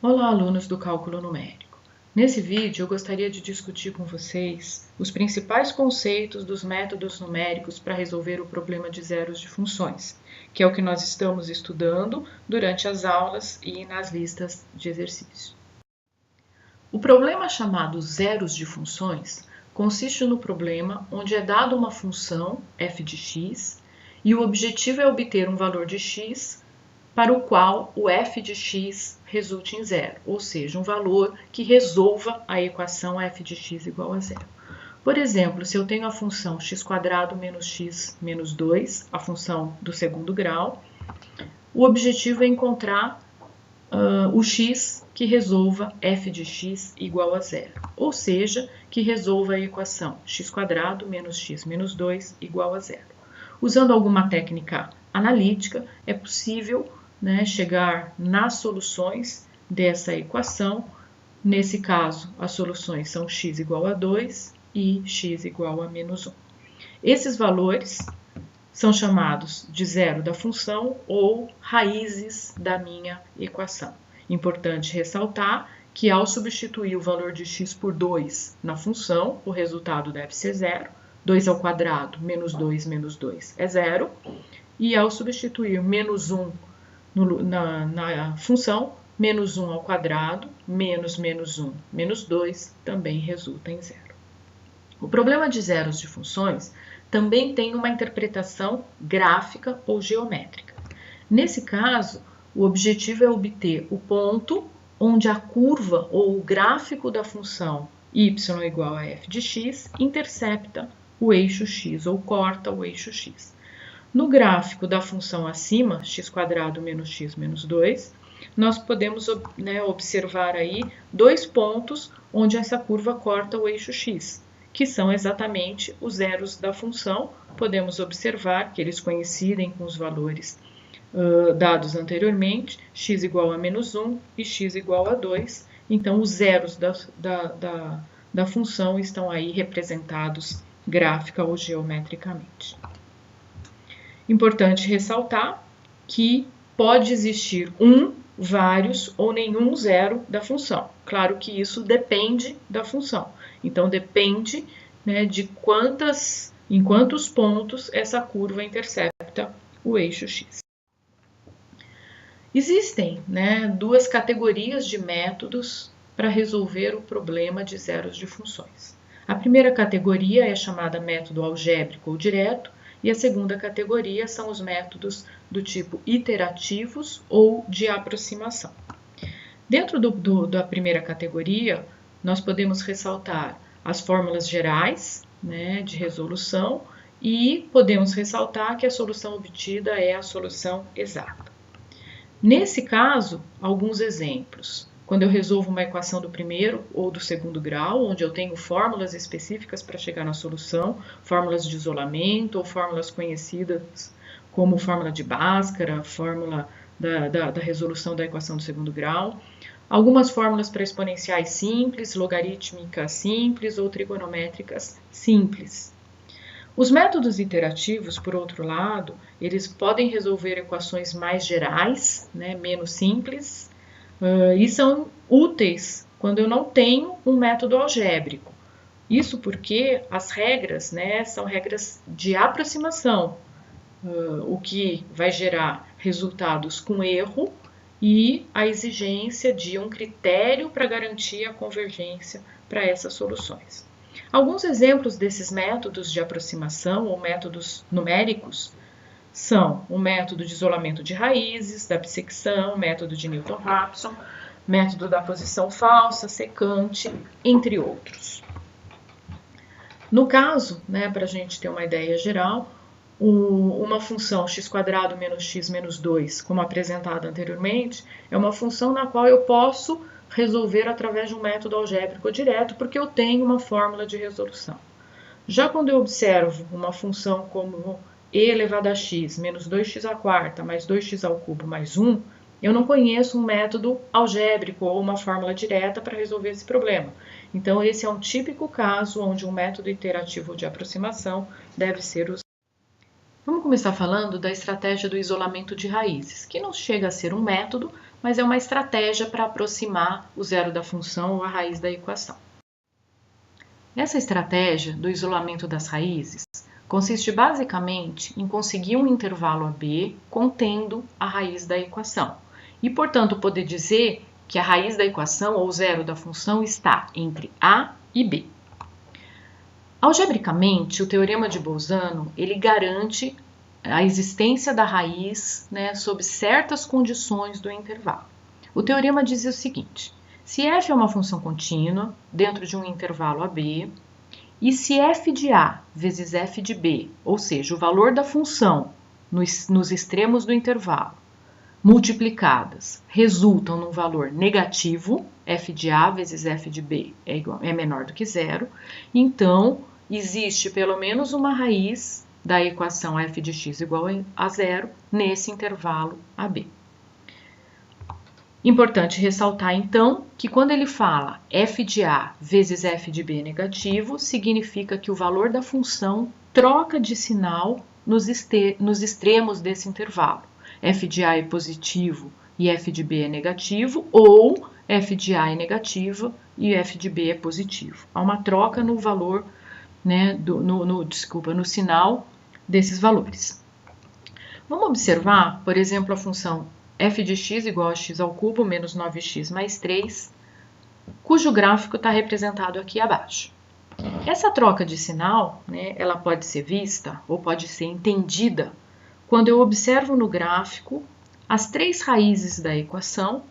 Olá, alunos do Cálculo Numérico. Nesse vídeo, eu gostaria de discutir com vocês os principais conceitos dos métodos numéricos para resolver o problema de zeros de funções, que é o que nós estamos estudando durante as aulas e nas listas de exercício. O problema chamado zeros de funções consiste no problema onde é dada uma função f de x e o objetivo é obter um valor de x para o qual o f de x resulte em zero, ou seja, um valor que resolva a equação f de x igual a zero. Por exemplo, se eu tenho a função x² menos x menos 2, a função do segundo grau, o objetivo é encontrar o x que resolva f de x igual a zero, ou seja, que resolva a equação x² menos x menos 2 igual a zero. Usando alguma técnica analítica, é possível chegar nas soluções dessa equação. Nesse caso, as soluções são x igual a 2 e x igual a menos 1. Esses valores são chamados de zero da função ou raízes da minha equação. Importante ressaltar que ao substituir o valor de x por 2 na função, o resultado deve ser zero. 2 ao quadrado menos 2 menos 2 é zero. E ao substituir menos 1 na função, menos 1 ao quadrado, menos 1, menos 2, também resulta em zero. O problema de zeros de funções também tem uma interpretação gráfica ou geométrica. Nesse caso, o objetivo é obter o ponto onde a curva ou o gráfico da função y igual a f de x intercepta o eixo x ou corta o eixo x. No gráfico da função acima, x² menos x menos 2, nós podemos observar aí dois pontos onde essa curva corta o eixo x, que são exatamente os zeros da função. Podemos observar que eles coincidem com os valores dados anteriormente, x igual a menos 1 e x igual a 2. Então, os zeros da função estão aí representados gráfica ou geometricamente. Importante ressaltar que pode existir vários ou nenhum zero da função. Claro que isso depende da função. Então, depende de em quantos pontos essa curva intercepta o eixo x. Existem duas categorias de métodos para resolver o problema de zeros de funções. A primeira categoria é chamada método algébrico ou direto, e a segunda categoria são os métodos do tipo iterativos ou de aproximação. Dentro da primeira categoria, nós podemos ressaltar as fórmulas gerais de resolução e podemos ressaltar que a solução obtida é a solução exata. Nesse caso, alguns exemplos. Quando eu resolvo uma equação do primeiro ou do segundo grau, onde eu tenho fórmulas específicas para chegar na solução, fórmulas de isolamento ou fórmulas conhecidas como fórmula de Bhaskara, fórmula da resolução da equação do segundo grau, algumas fórmulas para exponenciais simples, logarítmicas simples ou trigonométricas simples. Os métodos iterativos, por outro lado, eles podem resolver equações mais gerais, menos simples, e são úteis quando eu não tenho um método algébrico. Isso porque as regras são regras de aproximação, o que vai gerar resultados com erro e a exigência de um critério para garantir a convergência para essas soluções. Alguns exemplos desses métodos de aproximação ou métodos numéricos são o método de isolamento de raízes, da bissecção, método de Newton-Raphson, método da posição falsa, secante, entre outros. No caso, para a gente ter uma ideia geral, uma função x² menos x menos 2, como apresentado anteriormente, é uma função na qual eu posso resolver através de um método algébrico direto, porque eu tenho uma fórmula de resolução. Já quando eu observo uma função como e elevado a x menos 2x² mais 2x³ mais 1, eu não conheço um método algébrico ou uma fórmula direta para resolver esse problema. Então, esse é um típico caso onde um método iterativo de aproximação deve ser usado. Vamos começar falando da estratégia do isolamento de raízes, que não chega a ser um método, mas é uma estratégia para aproximar o zero da função ou a raiz da equação. Essa estratégia do isolamento das raízes consiste basicamente em conseguir um intervalo AB contendo a raiz da equação e, portanto, poder dizer que a raiz da equação ou zero da função está entre A e B. Algebricamente, o teorema de Bolzano ele garante a existência da raiz, sob certas condições do intervalo. O teorema diz o seguinte: se f é uma função contínua dentro de um intervalo AB, e se f de A vezes f de B, ou seja, o valor da função nos extremos do intervalo, multiplicadas, resultam num valor negativo, f de A vezes f de B é menor do que zero, então existe pelo menos uma raiz da equação f de x igual a zero nesse intervalo AB. Importante ressaltar, então, que quando ele fala f de A vezes f de B negativo, significa que o valor da função troca de sinal nos extremos desse intervalo. F de A é positivo e f de B é negativo, ou f de A é negativo e f de B é positivo. Há uma troca no valor, no sinal desses valores. Vamos observar, por exemplo, a função f de x igual a x ao cubo menos 9x mais 3, cujo gráfico está representado aqui abaixo. Essa troca de sinal, ela pode ser vista ou pode ser entendida quando eu observo no gráfico as três raízes da equação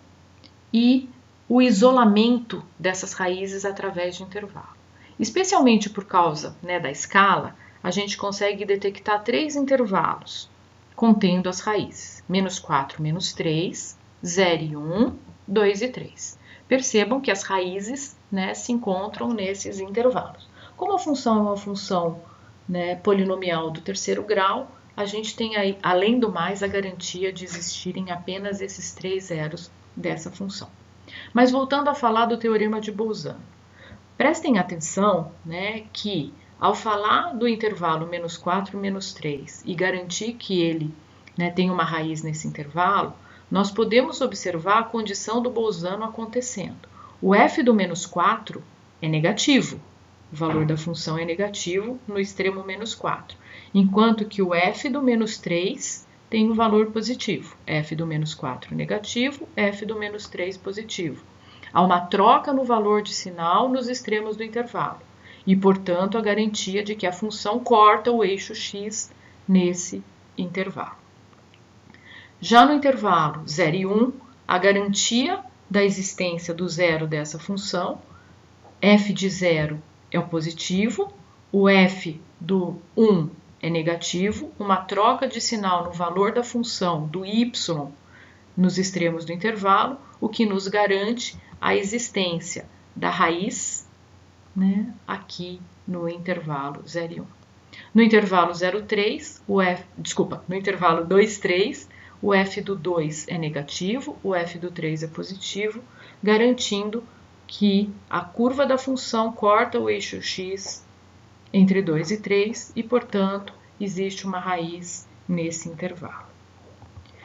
e o isolamento dessas raízes através de intervalo. Especialmente por causa da escala, a gente consegue detectar três intervalos contendo as raízes: menos 4, menos 3, 0 e 1, 2 e 3. Percebam que as raízes se encontram nesses intervalos. Como a função é uma função polinomial do terceiro grau, a gente tem aí, além do mais, a garantia de existirem apenas esses três zeros dessa função. Mas voltando a falar do teorema de Bolzano, prestem atenção que ao falar do intervalo menos 4, menos 3 e garantir que ele tem uma raiz nesse intervalo, nós podemos observar a condição do Bolzano acontecendo. O f do menos 4 é negativo, o valor da função é negativo no extremo menos 4, enquanto que o f do menos 3 tem um valor positivo, f do menos 4 negativo, f do menos 3 positivo. Há uma troca no valor de sinal nos extremos do intervalo e, portanto, a garantia de que a função corta o eixo x nesse intervalo. Já no intervalo 0 e 1, a garantia da existência do zero dessa função, f de 0 é o positivo, o f do 1 é negativo, uma troca de sinal no valor da função do y nos extremos do intervalo, o que nos garante a existência da raiz aqui no intervalo 0 e 1. No intervalo 0,3, no intervalo 2, 3, o f do 2 é negativo, o f do 3 é positivo, garantindo que a curva da função corta o eixo x entre 2 e 3 e, portanto, existe uma raiz nesse intervalo.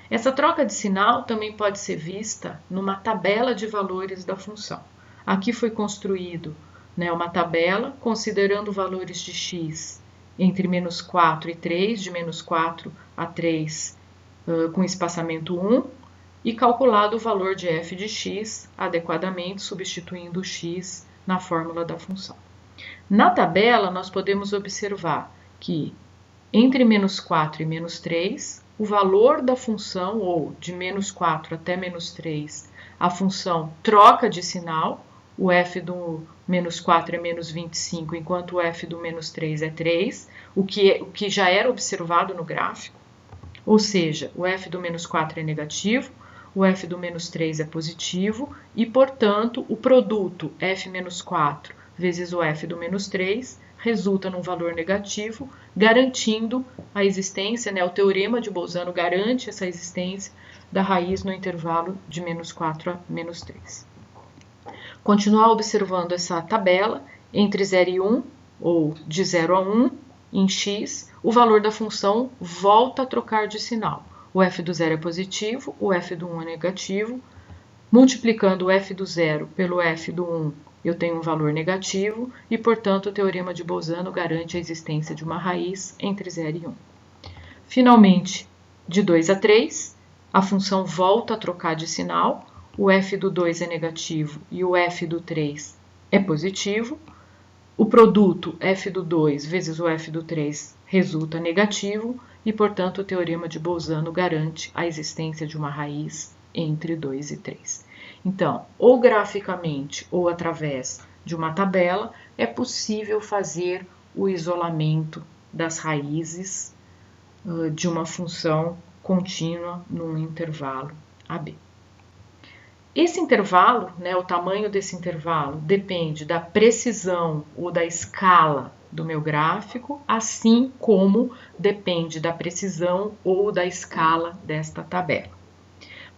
Essa troca de sinal também pode ser vista numa tabela de valores da função. Aqui foi construído uma tabela considerando valores de x entre menos 4 e 3, de menos 4 a 3 com espaçamento 1, e calculado o valor de f de x adequadamente, substituindo o x na fórmula da função. Na tabela, nós podemos observar que entre menos 4 e menos 3, o valor da função, ou de menos 4 até menos 3, a função troca de sinal, o f do menos 4 é menos 25, enquanto o f do menos 3 é 3, o que já era observado no gráfico, ou seja, o f do menos 4 é negativo, o f do menos 3 é positivo e, portanto, o produto f menos 4 vezes o f do menos 3 resulta num valor negativo, garantindo a existência, o teorema de Bolzano garante essa existência da raiz no intervalo de menos 4 a menos 3. Continuar observando essa tabela, entre 0 e 1, ou de 0 a 1, em x, o valor da função volta a trocar de sinal. O f do 0 é positivo, o f do 1 é negativo, Multiplicando o f do 0 pelo f do 1, eu tenho um valor negativo e, portanto, o teorema de Bolzano garante a existência de uma raiz entre 0 e 1. Finalmente, de 2 a 3, a função volta a trocar de sinal, o f do 2 é negativo e o f do 3 é positivo. O produto f do 2 vezes o f do 3 resulta negativo e, portanto, o teorema de Bolzano garante a existência de uma raiz entre 2 e 3. Então, ou graficamente ou através de uma tabela, é possível fazer o isolamento das raízes de uma função contínua num intervalo AB. Esse intervalo, o tamanho desse intervalo, depende da precisão ou da escala do meu gráfico, assim como depende da precisão ou da escala desta tabela.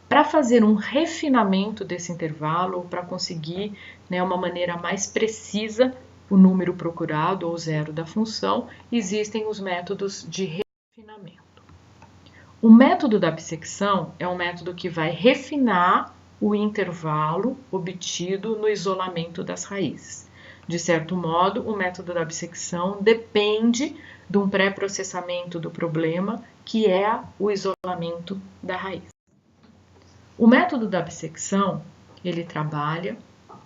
Para fazer um refinamento desse intervalo, ou para conseguir uma maneira mais precisa o número procurado ou zero da função, existem os métodos de refinamento. O método da bissecção é um método que vai refinar o intervalo obtido no isolamento das raízes. De certo modo, o método da bissecção depende de um pré-processamento do problema, que é o isolamento da raiz. O método da bissecção, ele trabalha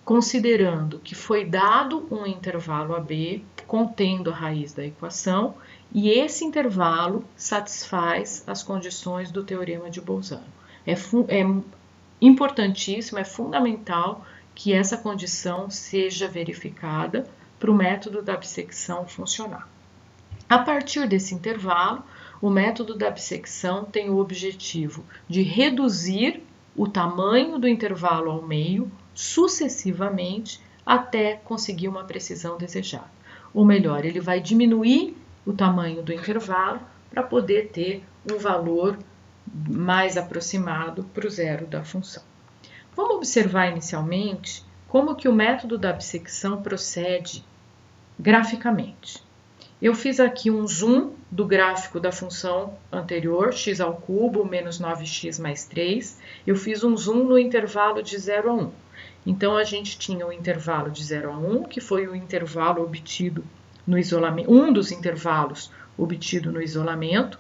considerando que foi dado um intervalo AB contendo a raiz da equação e esse intervalo satisfaz as condições do teorema de Bolzano. É importantíssimo, é fundamental que essa condição seja verificada para o método da bissecção funcionar. A partir desse intervalo, o método da bissecção tem o objetivo de reduzir o tamanho do intervalo ao meio sucessivamente até conseguir uma precisão desejada. Ou melhor, ele vai diminuir o tamanho do intervalo para poder ter um valor mais aproximado para o zero da função. Vamos observar inicialmente como que o método da bissecção procede graficamente. Eu fiz aqui um zoom do gráfico da função anterior, x ao cubo menos 9x mais 3. Eu fiz um zoom no intervalo de 0 a 1. Então, a gente tinha o intervalo de 0 a 1, que foi o intervalo obtido no isolamento, um dos intervalos obtido no isolamento.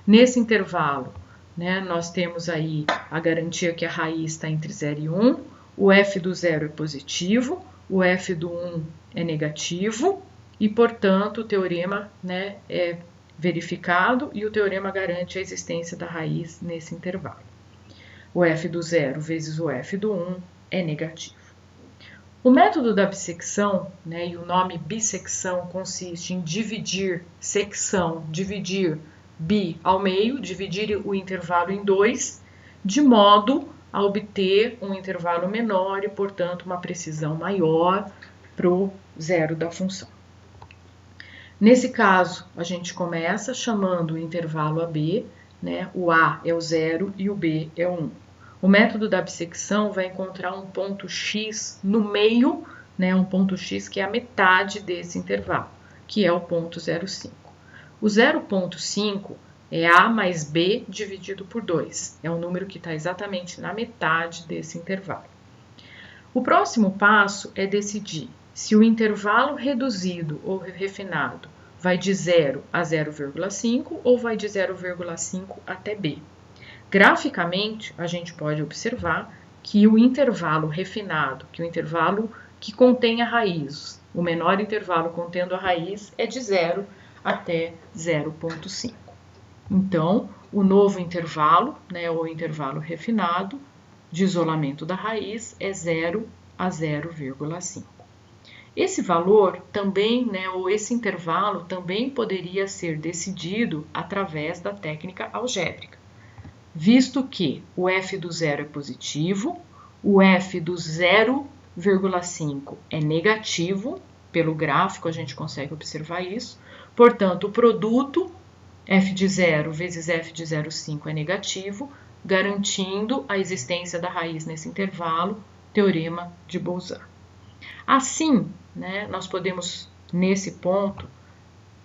Nesse intervalo, nós temos aí a garantia que a raiz está entre 0 e 1, o f do 0 é positivo, o f do 1 é negativo, e, portanto, o teorema é verificado e o teorema garante a existência da raiz nesse intervalo. O f do 0 vezes o f do 1 é negativo. O método da bissecção, e o nome bissecção consiste em dividir secção, dividir bi ao meio, dividir o intervalo em 2, de modo a obter um intervalo menor e, portanto, uma precisão maior para o zero da função. Nesse caso, a gente começa chamando o intervalo AB, o A é o 0 e o B é o 1. O método da bissecção vai encontrar um ponto X no meio, um ponto X que é a metade desse intervalo, que é o ponto 0,5. O 0,5 é A mais B dividido por 2. É um número que está exatamente na metade desse intervalo. O próximo passo é decidir se o intervalo reduzido ou refinado vai de 0 a 0,5 ou vai de 0,5 até B. Graficamente, a gente pode observar que o intervalo refinado, que o intervalo que contém a raiz, o menor intervalo contendo a raiz é de 0 até 0,5. Então, o novo intervalo, ou intervalo refinado, de isolamento da raiz é 0 a 0,5. Esse valor também, ou esse intervalo também poderia ser decidido através da técnica algébrica, visto que o f do 0 é positivo, o f do 0,5 é negativo, pelo gráfico a gente consegue observar isso, portanto, o produto f de 0 vezes f de 0,5 é negativo, garantindo a existência da raiz nesse intervalo, teorema de Bolzano. Assim, nós podemos, nesse ponto,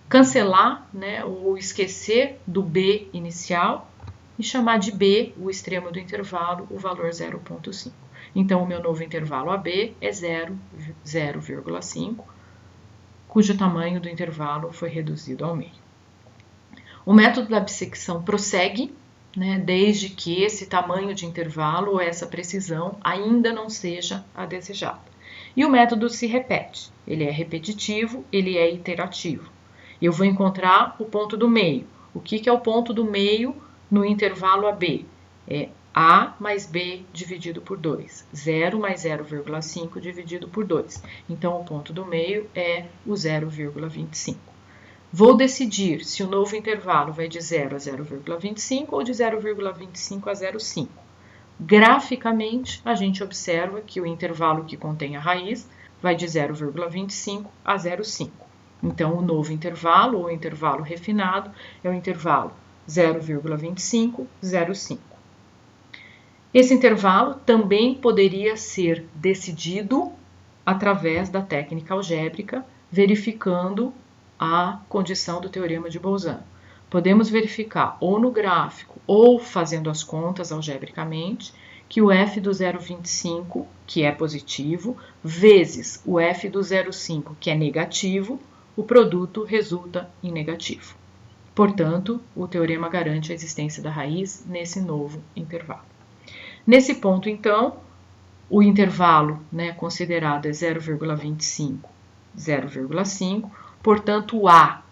cancelar ou esquecer do B inicial e chamar de B, o extremo do intervalo, o valor 0,5. Então, o meu novo intervalo AB é 0,5, cujo tamanho do intervalo foi reduzido ao meio. O método da bissecção prossegue, né, desde que esse tamanho de intervalo ou essa precisão ainda não seja a desejada. E o método se repete, ele é repetitivo, ele é iterativo. Eu vou encontrar o ponto do meio. O que é o ponto do meio no intervalo AB? É A mais B dividido por 2. 0 mais 0,5 dividido por 2. Então, o ponto do meio é o 0,25. Vou decidir se o novo intervalo vai de 0 a 0,25 ou de 0,25 a 0,5. Graficamente, a gente observa que o intervalo que contém a raiz vai de 0,25 a 0,5. Então, o novo intervalo, ou o intervalo refinado, é o intervalo 0,25, 0,5. Esse intervalo também poderia ser decidido através da técnica algébrica, verificando a condição do teorema de Bolzano. Podemos verificar ou no gráfico ou fazendo as contas algebricamente que o f do 0,25, que é positivo, vezes o f do 0,5, que é negativo, o produto resulta em negativo. Portanto, o teorema garante a existência da raiz nesse novo intervalo. Nesse ponto, então, o intervalo, né, considerado é 0,25, 0,5, portanto, o A,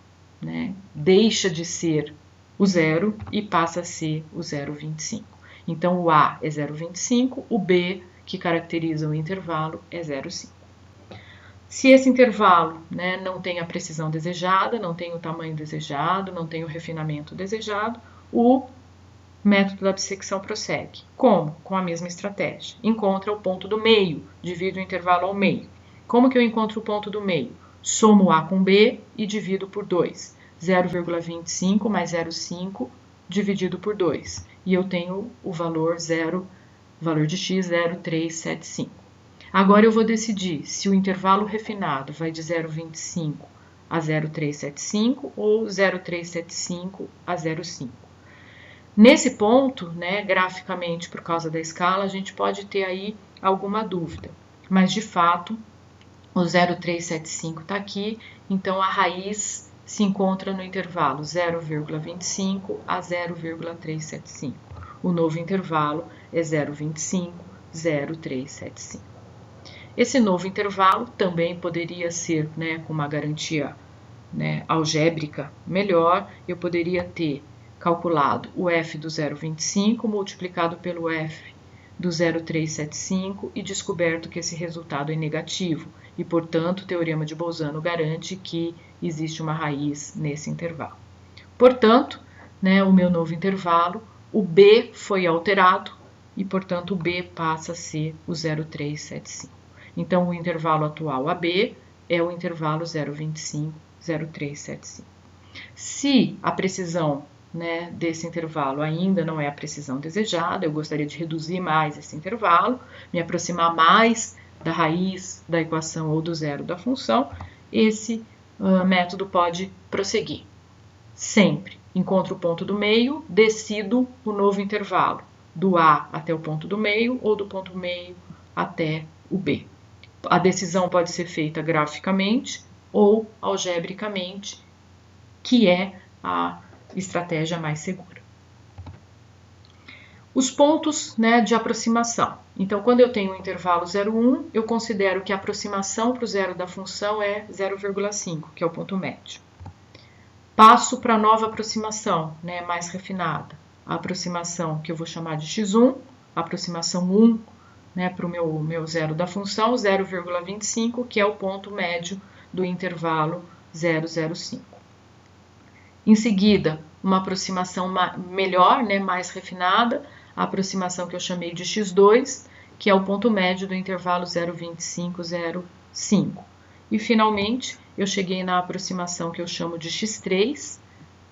né, deixa de ser o 0 e passa a ser o 0,25. Então, o A é 0,25, o B, que caracteriza o intervalo, é 0,5. Se esse intervalo, né, não tem a precisão desejada, não tem o tamanho desejado, não tem o refinamento desejado, o método da bissecção prossegue. Como? Com a mesma estratégia. Encontra o ponto do meio, divide o intervalo ao meio. Como que eu encontro o ponto do meio? Somo A com B e divido por 2. 0,25 mais 0,5 dividido por 2. E eu tenho o valor de x 0,375. Agora eu vou decidir se o intervalo refinado vai de 0,25 a 0,375 ou 0,375 a 0,5. Nesse ponto, né, graficamente por causa da escala, a gente pode ter aí alguma dúvida, mas de fato o 0,375 está aqui, então a raiz se encontra no intervalo 0,25 a 0,375. O novo intervalo é 0,25, 0,375. Esse novo intervalo também poderia ser, né, com uma garantia, né, algébrica melhor, eu poderia ter calculado o f do 0,25 multiplicado pelo f do 0,375 e descoberto que esse resultado é negativo e, portanto, o teorema de Bolzano garante que existe uma raiz nesse intervalo. Portanto, né, o meu novo intervalo, o B foi alterado e, portanto, o B passa a ser o 0,375. Então, o intervalo atual AB é o intervalo 0,25, 0,375. Se a precisão, né, desse intervalo ainda não é a precisão desejada, eu gostaria de reduzir mais esse intervalo, me aproximar mais da raiz da equação ou do zero da função, esse método pode prosseguir. Sempre encontro o ponto do meio, decido o novo intervalo, do A até o ponto do meio ou do ponto meio até o B. A decisão pode ser feita graficamente ou algebricamente, que é a estratégia mais segura. Os pontos, né, de aproximação. Então, quando eu tenho o intervalo 0,1, eu considero que a aproximação para o zero da função é 0,5, que é o ponto médio. Passo para a nova aproximação, né, mais refinada. A aproximação que eu vou chamar de x1, a aproximação 1, né, para o meu zero da função, 0,25, que é o ponto médio do intervalo 0,05. Em seguida, uma aproximação melhor, né, mais refinada, a aproximação que eu chamei de x2, que é o ponto médio do intervalo 0,25, 0,5. E, finalmente, eu cheguei na aproximação que eu chamo de x3,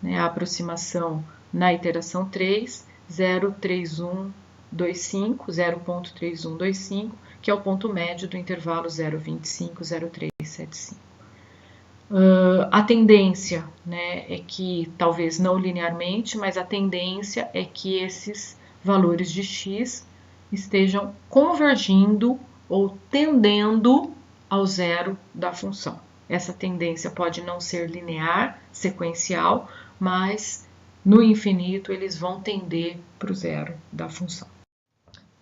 né, a aproximação na iteração 3, 0,3125, que é o ponto médio do intervalo 0,25, 0,375. A tendência, né, é que, talvez não linearmente, mas a tendência é que esses valores de x estejam convergindo ou tendendo ao zero da função. Essa tendência pode não ser linear, sequencial, mas no infinito eles vão tender para o zero da função.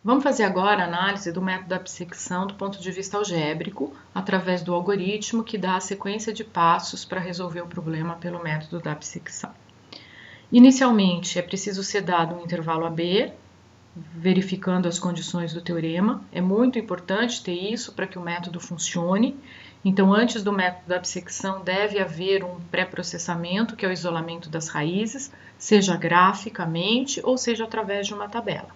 Vamos fazer agora a análise do método da bissecção do ponto de vista algébrico, através do algoritmo que dá a sequência de passos para resolver o problema pelo método da bissecção. Inicialmente, é preciso ser dado um intervalo AB, verificando as condições do teorema. É muito importante ter isso para que o método funcione. Então, antes do método da bissecção, deve haver um pré-processamento, que é o isolamento das raízes, seja graficamente ou seja através de uma tabela.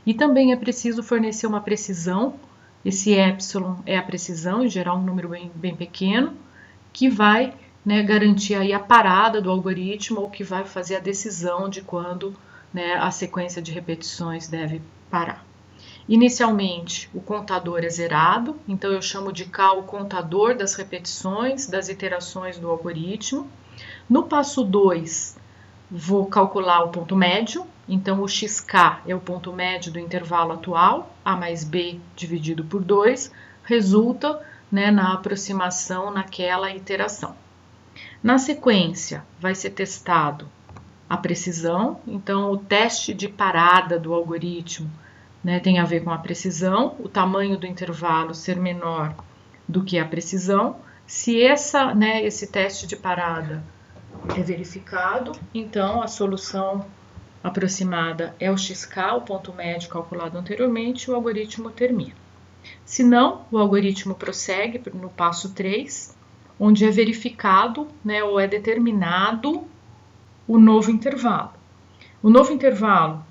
E também é preciso fornecer uma precisão, esse epsilon é a precisão, em geral um número bem pequeno, que vai garantir aí a parada do algoritmo ou que vai fazer a decisão de quando a sequência de repetições deve parar. Inicialmente, o contador é zerado, então eu chamo de K o contador das repetições, das iterações do algoritmo. No passo 2, vou calcular o ponto médio, então o xk é o ponto médio do intervalo atual, A mais B dividido por 2, resulta na aproximação naquela iteração. Na sequência, vai ser testado a precisão, então o teste de parada do algoritmo tem a ver com a precisão, o tamanho do intervalo ser menor do que a precisão. Se esse teste de parada é verificado, então a solução aproximada é o xk, o ponto médio calculado anteriormente, e o algoritmo termina. Se não, o algoritmo prossegue no passo 3, onde é verificado ou é determinado o novo intervalo. O novo intervalo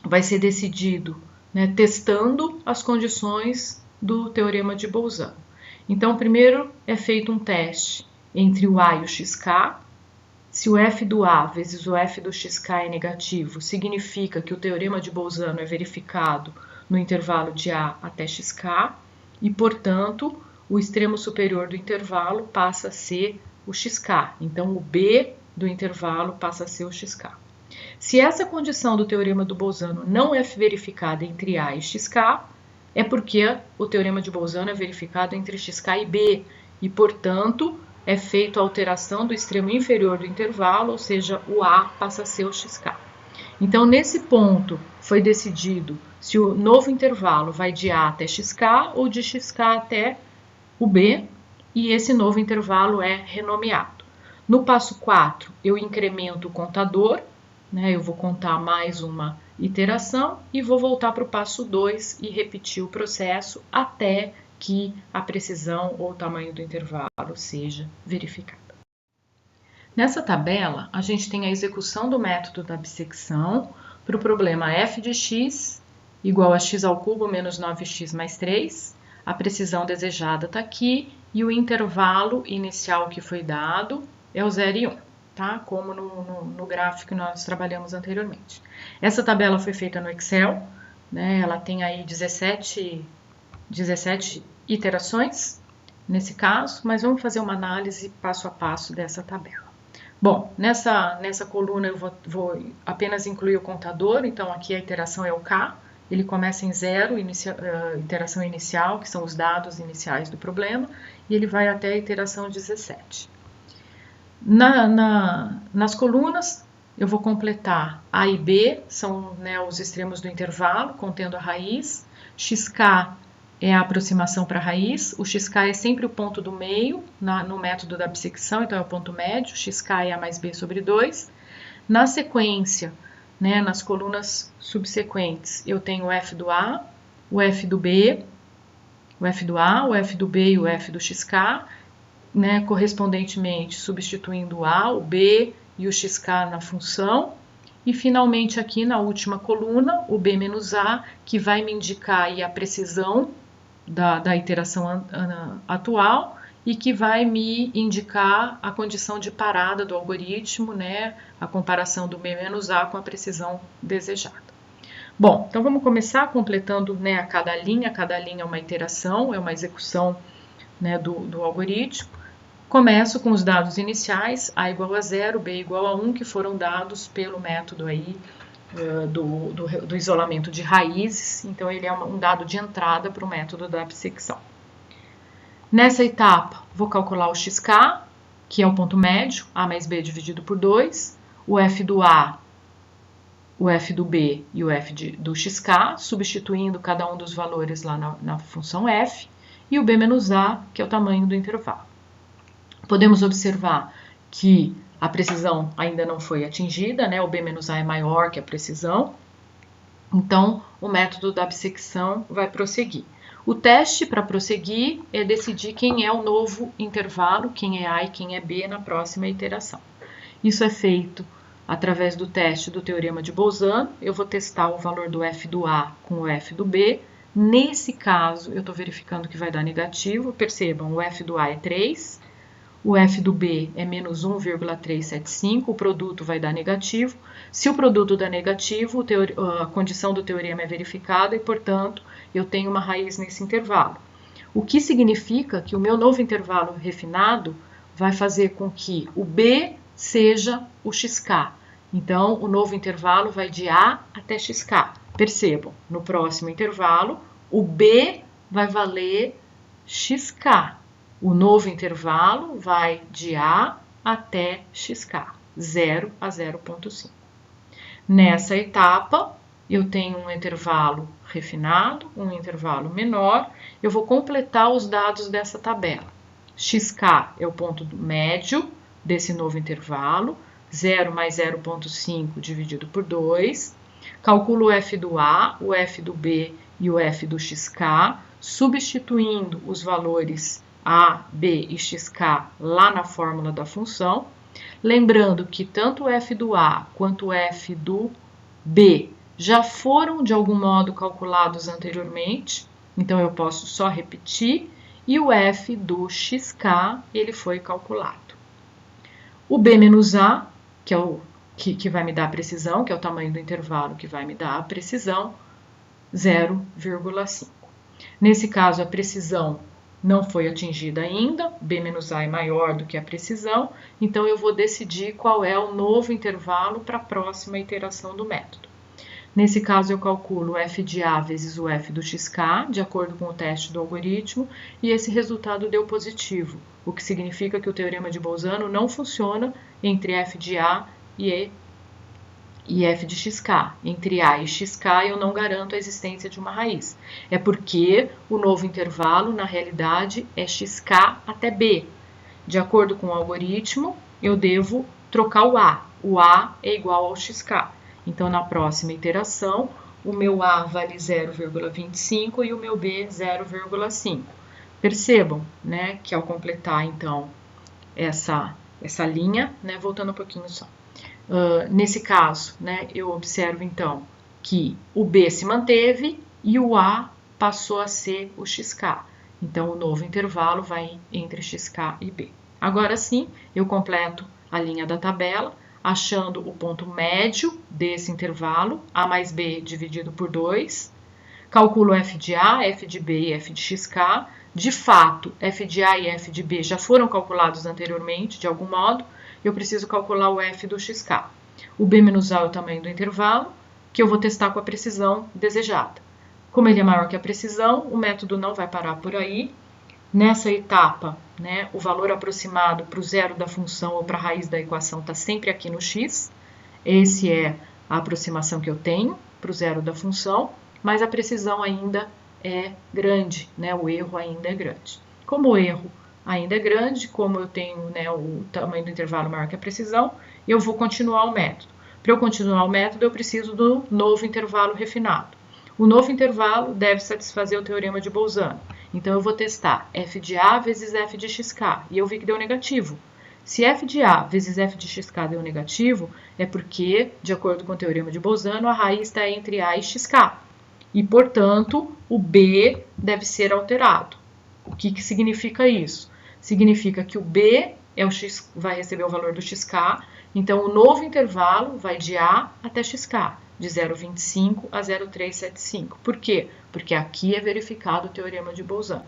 vai ser decidido testando as condições do teorema de Bolzano. Então, primeiro é feito um teste entre o A e o xk. Se o f do A vezes o f do xk é negativo, significa que o teorema de Bolzano é verificado no intervalo de A até xk e, portanto, o extremo superior do intervalo passa a ser o xk. Então, o B do intervalo passa a ser o xk. Se essa condição do teorema do Bolzano não é verificada entre A e xk, é porque o teorema de Bolzano é verificado entre xk e B e, portanto, é feita a alteração do extremo inferior do intervalo, ou seja, o A passa a ser o xk. Então, nesse ponto, foi decidido se o novo intervalo vai de A até xk ou de xk até o B, e esse novo intervalo é renomeado. No passo 4, eu incremento o contador, eu vou contar mais uma iteração e vou voltar para o passo 2 e repetir o processo até que a precisão ou o tamanho do intervalo seja verificada. Nessa tabela, a gente tem a execução do método da bissecção para o problema f de x igual a x ao cubo menos 9x mais 3. A precisão desejada está aqui e o intervalo inicial que foi dado é o 0 e 1, tá? Como no gráfico que nós trabalhamos anteriormente. Essa tabela foi feita no Excel, ela tem aí 17 iterações nesse caso, mas vamos fazer uma análise passo a passo dessa tabela. Bom, nessa coluna eu vou apenas incluir o contador, então aqui a iteração é o K, ele começa em 0, iteração inicial, que são os dados iniciais do problema, e ele vai até a iteração 17. Nas colunas, eu vou completar A e B, são os extremos do intervalo, contendo a raiz. XK é a aproximação para a raiz. O XK é sempre o ponto do meio no método da bissecção, então é o ponto médio. XK é A mais B sobre 2. Na sequência, nas colunas subsequentes, eu tenho o F do A, o F do B, o F do A, o F do B e o F do XK, correspondentemente substituindo o A, o B e o XK na função. E finalmente aqui na última coluna, o B menos A, que vai me indicar aí a precisão da iteração atual e que vai me indicar a condição de parada do algoritmo, a comparação do B menos A com a precisão desejada. Bom, então vamos começar completando a cada linha é uma iteração, é uma execução do algoritmo. Começo com os dados iniciais, A igual a 0, B igual a 1, que foram dados pelo método aí do isolamento de raízes, então ele é um dado de entrada para o método da bissecção. Nessa etapa, vou calcular o xk, que é o ponto médio, A mais B dividido por 2, o f do A, o f do B e o f do xk, substituindo cada um dos valores lá na função f, e o B menos A, que é o tamanho do intervalo. Podemos observar que a precisão ainda não foi atingida, né? O B menos A é maior que a precisão, então o método da bissecção vai prosseguir. O teste para prosseguir é decidir quem é o novo intervalo, quem é A e quem é B na próxima iteração. Isso é feito através do teste do teorema de Bolzano. Eu vou testar o valor do f do A com o f do B. Nesse caso, eu estou verificando que vai dar negativo. Percebam, o f do A é 3, o f do B é menos 1,375, o produto vai dar negativo. Se o produto dá negativo, a condição do teorema é verificada e, portanto, eu tenho uma raiz nesse intervalo. O que significa que o meu novo intervalo refinado vai fazer com que o B seja o xk. Então, o novo intervalo vai de A até xk. Percebam, no próximo intervalo, o B vai valer xk. O novo intervalo vai de A até xk, 0 a 0,5. Nessa etapa, eu tenho um intervalo refinado, um intervalo menor. Eu vou completar os dados dessa tabela. Xk é o ponto médio desse novo intervalo, 0 mais 0,5 dividido por 2. Calculo o f do A, o f do B e o f do xk, substituindo os valores A, B e xk lá na fórmula da função. Lembrando que tanto o f do A quanto o f do B já foram de algum modo calculados anteriormente, então eu posso só repetir, e o f do xk ele foi calculado. O B menos A, que é o que vai me dar a precisão, que é o tamanho do intervalo que vai me dar a precisão, 0,5. Nesse caso, a precisão não foi atingida ainda, B menos A é maior do que a precisão, então eu vou decidir qual é o novo intervalo para a próxima iteração do método. Nesse caso, eu calculo o f de A vezes o f do xk, de acordo com o teste do algoritmo, e esse resultado deu positivo, o que significa que o teorema de Bolzano não funciona entre f de A e f de xk. Entre A e xk eu não garanto a existência de uma raiz. É porque o novo intervalo, na realidade, é xk até B. De acordo com o algoritmo, eu devo trocar o A. O A é igual ao xk. Então, na próxima iteração, o meu A vale 0,25 e o meu B 0,5. Percebam, né, que ao completar, então, essa linha, né, voltando um pouquinho só. Nesse caso, né, eu observo, então, que o B se manteve e o A passou a ser o xk. Então, o novo intervalo vai entre xk e B. Agora sim, eu completo a linha da tabela, achando o ponto médio desse intervalo, A mais B dividido por 2. Calculo f de A, f de B e f de xk. De fato, f de A e f de B já foram calculados anteriormente, de algum modo. Eu preciso calcular o f do xk. O B menos A é o tamanho do intervalo, que eu vou testar com a precisão desejada. Como ele é maior que a precisão, o método não vai parar por aí. Nessa etapa, né, o valor aproximado para o zero da função ou para a raiz da equação está sempre aqui no x. Esse é a aproximação que eu tenho para o zero da função, mas a precisão ainda é grande, né, o erro ainda é grande. Como o erro ainda é grande, como eu tenho, né, o tamanho do intervalo maior que a precisão, eu vou continuar o método. Para eu continuar o método, eu preciso do novo intervalo refinado. O novo intervalo deve satisfazer o teorema de Bolzano. Então, eu vou testar f de A vezes f de xk, e eu vi que deu negativo. Se f de A vezes f de xk deu negativo, é porque, de acordo com o teorema de Bolzano, a raiz está entre A e xk. E, portanto, o B deve ser alterado. O que significa isso? Significa que o B é o x, vai receber o valor do xk, então o novo intervalo vai de A até xk, de 0,25 a 0,375. Por quê? Porque aqui é verificado o teorema de Bolzano.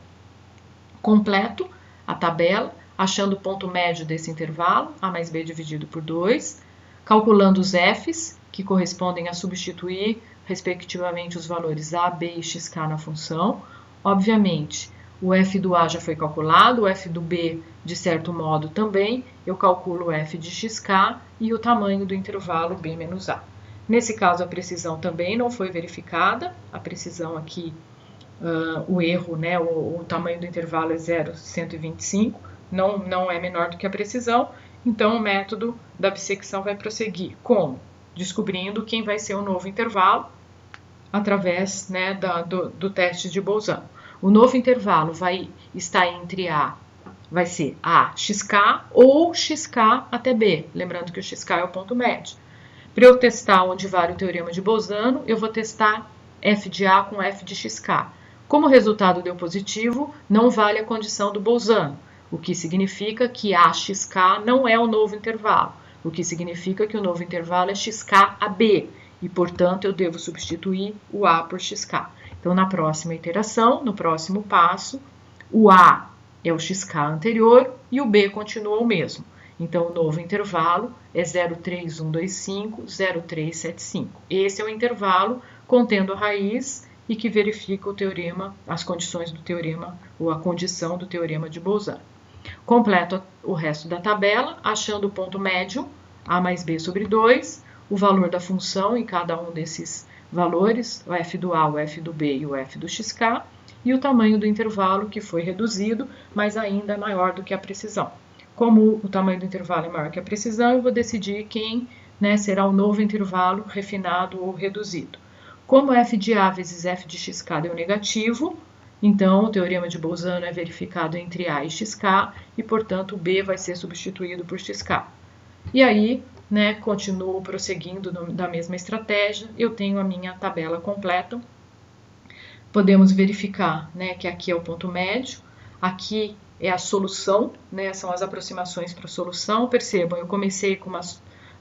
Completo a tabela, achando o ponto médio desse intervalo, A mais B dividido por 2, calculando os f's, que correspondem a substituir, respectivamente, os valores a, b e xk na função. Obviamente, o f do a já foi calculado, o f do b, de certo modo, também. Eu calculo o f de xk e o tamanho do intervalo b menos a. Nesse caso, a precisão também não foi verificada. A precisão aqui, o erro, né, o tamanho do intervalo é 0,125, não é menor do que a precisão. Então, o método da bissecção vai prosseguir. Como? Descobrindo quem vai ser o novo intervalo através, né, do teste de Bolzano. O novo intervalo vai estar entre vai ser a xk ou xk até b. Lembrando que o xk é o ponto médio. Para eu testar onde vale o teorema de Bolzano, eu vou testar f de a com f de xk. Como o resultado deu positivo, não vale a condição do Bolzano, o que significa que a xk não é o novo intervalo, o que significa que o novo intervalo é xk a b, e, portanto, eu devo substituir o a por xk. Então, na próxima iteração, no próximo passo, o a é o xk anterior e o b continua o mesmo. Então, o novo intervalo é 03125, 0375. Esse é o intervalo contendo a raiz e que verifica o teorema, as condições do teorema, ou a condição do teorema de Bolzano. Completo o resto da tabela, achando o ponto médio, a mais b sobre 2, o valor da função em cada um desses valores, o f do a, o f do b e o f do xk, e o tamanho do intervalo, que foi reduzido, mas ainda é maior do que a precisão. Como o tamanho do intervalo é maior que a precisão, eu vou decidir quem, né, será o novo intervalo refinado ou reduzido. Como f de a vezes f de xk deu negativo, então o teorema de Bolzano é verificado entre a e xk, e, portanto, b vai ser substituído por xk. E aí, né, continuo prosseguindo da mesma estratégia, eu tenho a minha tabela completa. Podemos verificar, né, que aqui é o ponto médio, aqui é a solução, né, são as aproximações para a solução. Percebam, eu comecei com uma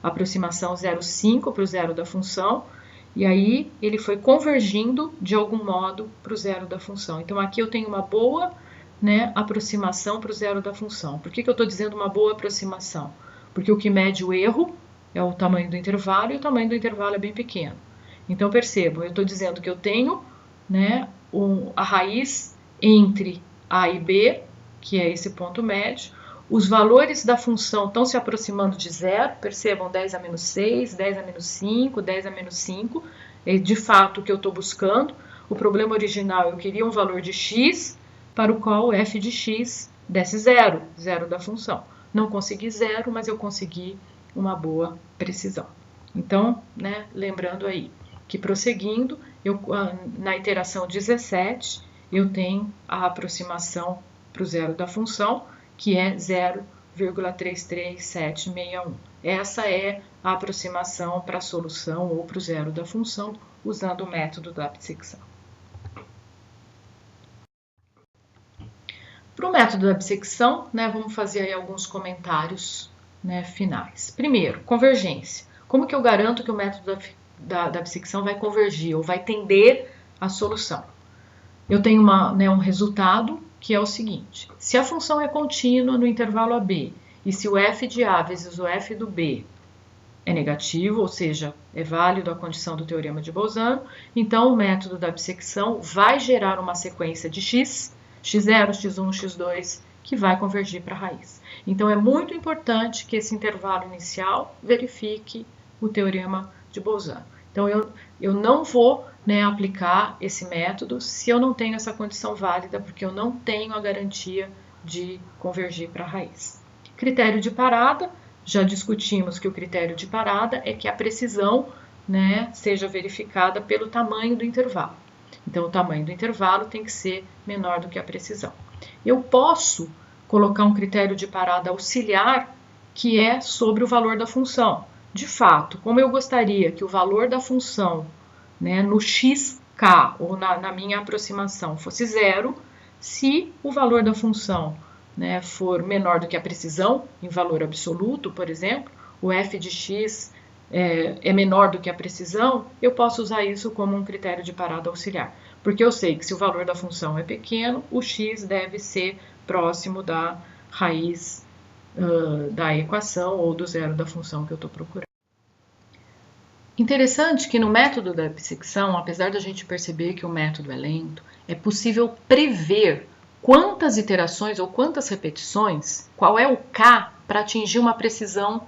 aproximação 0,5 para o zero da função, e aí ele foi convergindo de algum modo para o zero da função. Então, aqui eu tenho uma boa, né, aproximação para o zero da função. Por que eu estou dizendo uma boa aproximação? Porque o que mede o erro é o tamanho do intervalo, e o tamanho do intervalo é bem pequeno. Então, percebam, eu estou dizendo que eu tenho, né, a raiz entre a e b, que é esse ponto médio. Os valores da função estão se aproximando de zero, percebam, 10 a menos 6, 10 a menos 5, 10 a menos 5, é de fato o que eu estou buscando. O problema original, eu queria um valor de x, para o qual f de x desse zero, zero da função. Não consegui zero, mas eu consegui uma boa precisão. Então, né, lembrando aí que prosseguindo, na iteração 17, eu tenho a aproximação para o zero da função, que é 0,33761. Essa é a aproximação para a solução ou para o zero da função, usando o método da bissecção. Para o método da bissecção, né, vamos fazer aí alguns comentários, né, finais. Primeiro, convergência. Como que eu garanto que o método da bissecção vai convergir ou vai tender à solução? Eu tenho um resultado que é o seguinte: se a função é contínua no intervalo AB e se o f de a vezes o f do b é negativo, ou seja, é válido a condição do teorema de Bolzano, então o método da bissecção vai gerar uma sequência de x, x0, x1, x2, que vai convergir para a raiz. Então é muito importante que esse intervalo inicial verifique o teorema de Bolzano. Então eu não vou, né, aplicar esse método se eu não tenho essa condição válida, porque eu não tenho a garantia de convergir para a raiz. Critério de parada, já discutimos que o critério de parada é que a precisão, né, seja verificada pelo tamanho do intervalo. Então, o tamanho do intervalo tem que ser menor do que a precisão. Eu posso colocar um critério de parada auxiliar, que é sobre o valor da função. De fato, como eu gostaria que o valor da função, né, no xk, ou na minha aproximação, fosse zero, se o valor da função, né, for menor do que a precisão, em valor absoluto, por exemplo, o f de x é menor do que a precisão, eu posso usar isso como um critério de parada auxiliar. Porque eu sei que se o valor da função é pequeno, o x deve ser próximo da raiz da equação ou do zero da função que eu estou procurando. Interessante que no método da dissecção, apesar da gente perceber que o método é lento, é possível prever quantas iterações ou quantas repetições, qual é o K para atingir uma precisão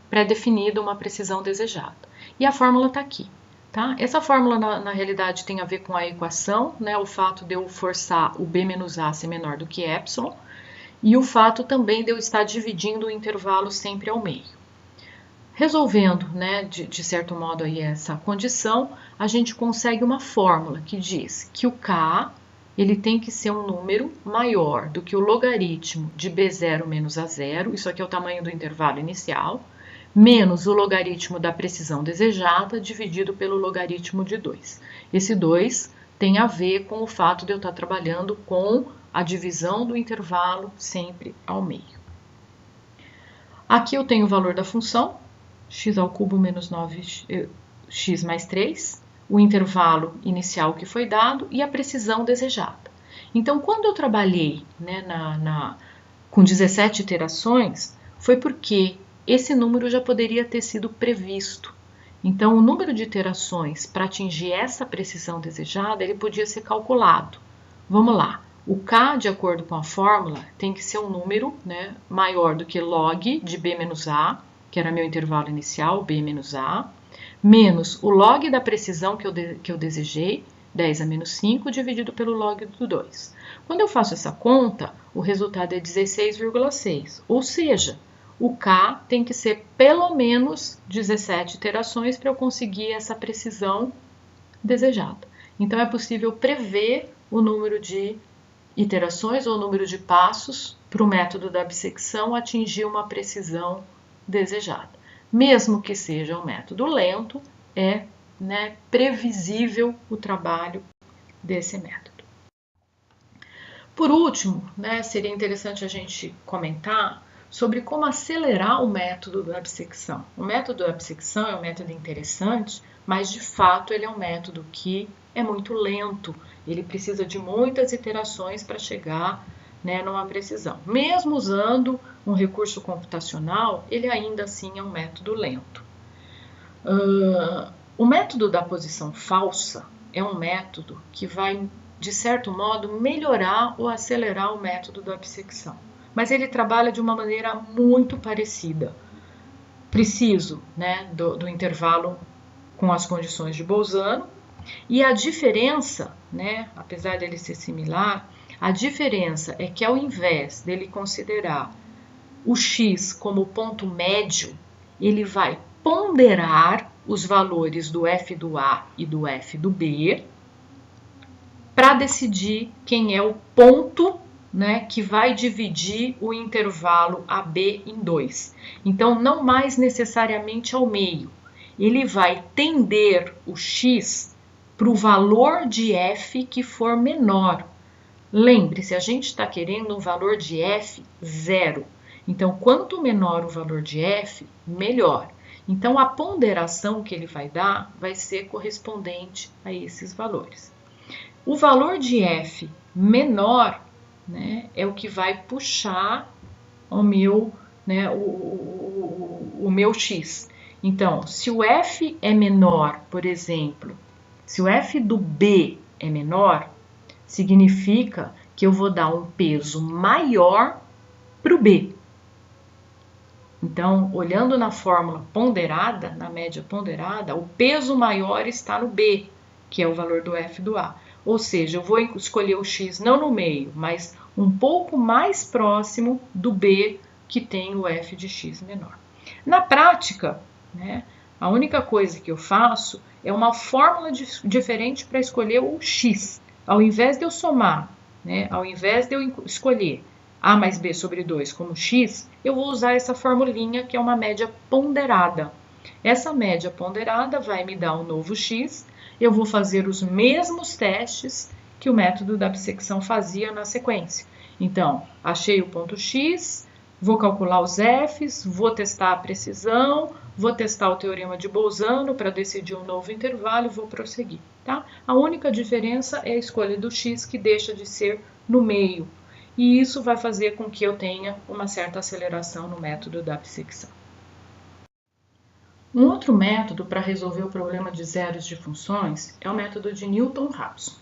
pré-definida, uma precisão desejada. E a fórmula está aqui. Tá? Essa fórmula, na realidade, tem a ver com a equação, né? O fato de eu forçar o B menos A ser menor do que epsilon, e o fato também de eu estar dividindo o intervalo sempre ao meio. Resolvendo, né, de certo modo aí essa condição, a gente consegue uma fórmula que diz que o K ele tem que ser um número maior do que o logaritmo de B0 menos A0, isso aqui é o tamanho do intervalo inicial, menos o logaritmo da precisão desejada dividido pelo logaritmo de 2. Esse 2 tem a ver com o fato de eu estar trabalhando com a divisão do intervalo sempre ao meio. Aqui eu tenho o valor da função, x ao cubo menos 9x mais 3, o intervalo inicial que foi dado e a precisão desejada. Então, quando eu trabalhei, né, com 17 iterações, foi porque esse número já poderia ter sido previsto. Então, o número de iterações para atingir essa precisão desejada, ele podia ser calculado. Vamos lá. O K, de acordo com a fórmula, tem que ser um número, né, maior do que log de B menos A, que era meu intervalo inicial, B menos A, menos o log da precisão que eu desejei, 10 a menos 5, dividido pelo log do 2. Quando eu faço essa conta, o resultado é 16,6, ou seja, o K tem que ser pelo menos 17 iterações para eu conseguir essa precisão desejada. Então, é possível prever o número de iterações ou o número de passos para o método da bissecção atingir uma precisão desejada. Mesmo que seja um método lento, é, né, previsível o trabalho desse método. Por último, né, seria interessante a gente comentar sobre como acelerar o método da bissecção. O método da bissecção é um método interessante, mas de fato ele é um método que é muito lento. Ele precisa de muitas iterações para chegar, né, numa precisão. Mesmo usando um recurso computacional, ele ainda assim é um método lento. O método da posição falsa é um método que vai, de certo modo, melhorar ou acelerar o método da bissecção. Mas ele trabalha de uma maneira muito parecida. Preciso, né, do intervalo com as condições de Bolzano, e a diferença, né, apesar dele ser similar, a diferença é que ao invés dele considerar o x como ponto médio, ele vai ponderar os valores do f do A e do f do B para decidir quem é o ponto, né, que vai dividir o intervalo AB em 2. Então, não mais necessariamente ao meio. Ele vai tender o x para o valor de f que for menor. Lembre-se, a gente está querendo um valor de f zero. Então, quanto menor o valor de f, melhor. Então, a ponderação que ele vai dar vai ser correspondente a esses valores. O valor de f menor, né, é o que vai puxar o meu, né, o meu x. Então, se o f é menor, por exemplo, se o f do B é menor, significa que eu vou dar um peso maior para o B. Então, olhando na fórmula ponderada, na média ponderada, o peso maior está no B, que é o valor do f do A. Ou seja, eu vou escolher o x não no meio, mas um pouco mais próximo do B, que tem o f de x menor. Na prática, né, a única coisa que eu faço é uma fórmula diferente para escolher o x. Ao invés de eu somar, né, ao invés de eu escolher A mais B sobre 2 como x, eu vou usar essa formulinha que é uma média ponderada. Essa média ponderada vai me dar um novo x. Eu vou fazer os mesmos testes que o método da bissecção fazia na sequência. Então, achei o ponto x, vou calcular os f's, vou testar a precisão, vou testar o teorema de Bolzano para decidir um novo intervalo e vou prosseguir. Tá? A única diferença é a escolha do x, que deixa de ser no meio. E isso vai fazer com que eu tenha uma certa aceleração no método da bissecção. Um outro método para resolver o problema de zeros de funções é o método de Newton-Raphson.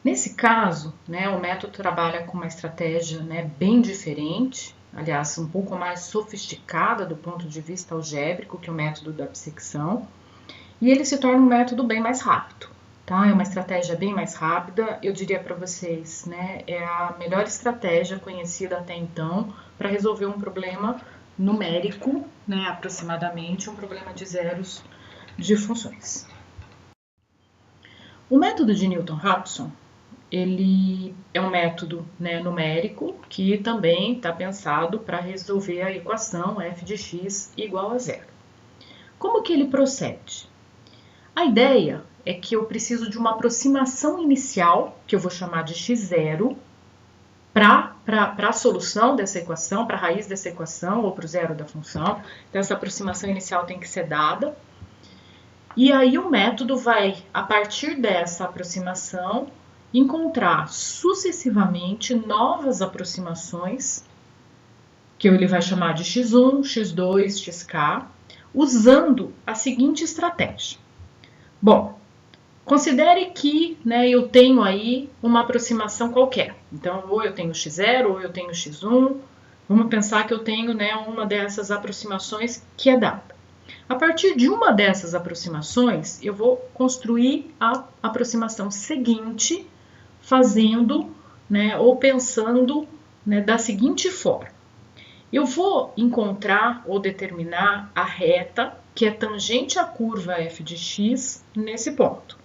Nesse caso, o método trabalha com uma estratégia bem diferente, aliás, um pouco mais sofisticada do ponto de vista algébrico que o método da bissecção, e ele se torna um método bem mais rápido. Tá? É uma estratégia bem mais rápida, eu diria para vocês, é a melhor estratégia conhecida até então para resolver um problema numérico, aproximadamente um problema de zeros de funções. O método de Newton-Raphson, ele é um método numérico que também está pensado para resolver a equação f de x igual a zero. Como que ele procede? A ideia é que eu preciso de uma aproximação inicial, que eu vou chamar de x0, para a solução dessa equação, para a raiz dessa equação, ou para o zero da função. Então, essa aproximação inicial tem que ser dada. E aí o método vai, a partir dessa aproximação, encontrar sucessivamente novas aproximações, que ele vai chamar de x1, x2, xk, usando a seguinte estratégia. Bom, considere que eu tenho aí uma aproximação qualquer. Então, ou eu tenho x0, ou eu tenho x1. Vamos pensar que eu tenho uma dessas aproximações que é dada. A partir de uma dessas aproximações, eu vou construir a aproximação seguinte, fazendo ou pensando da seguinte forma. Eu vou encontrar ou determinar a reta que é tangente à curva f de x nesse ponto.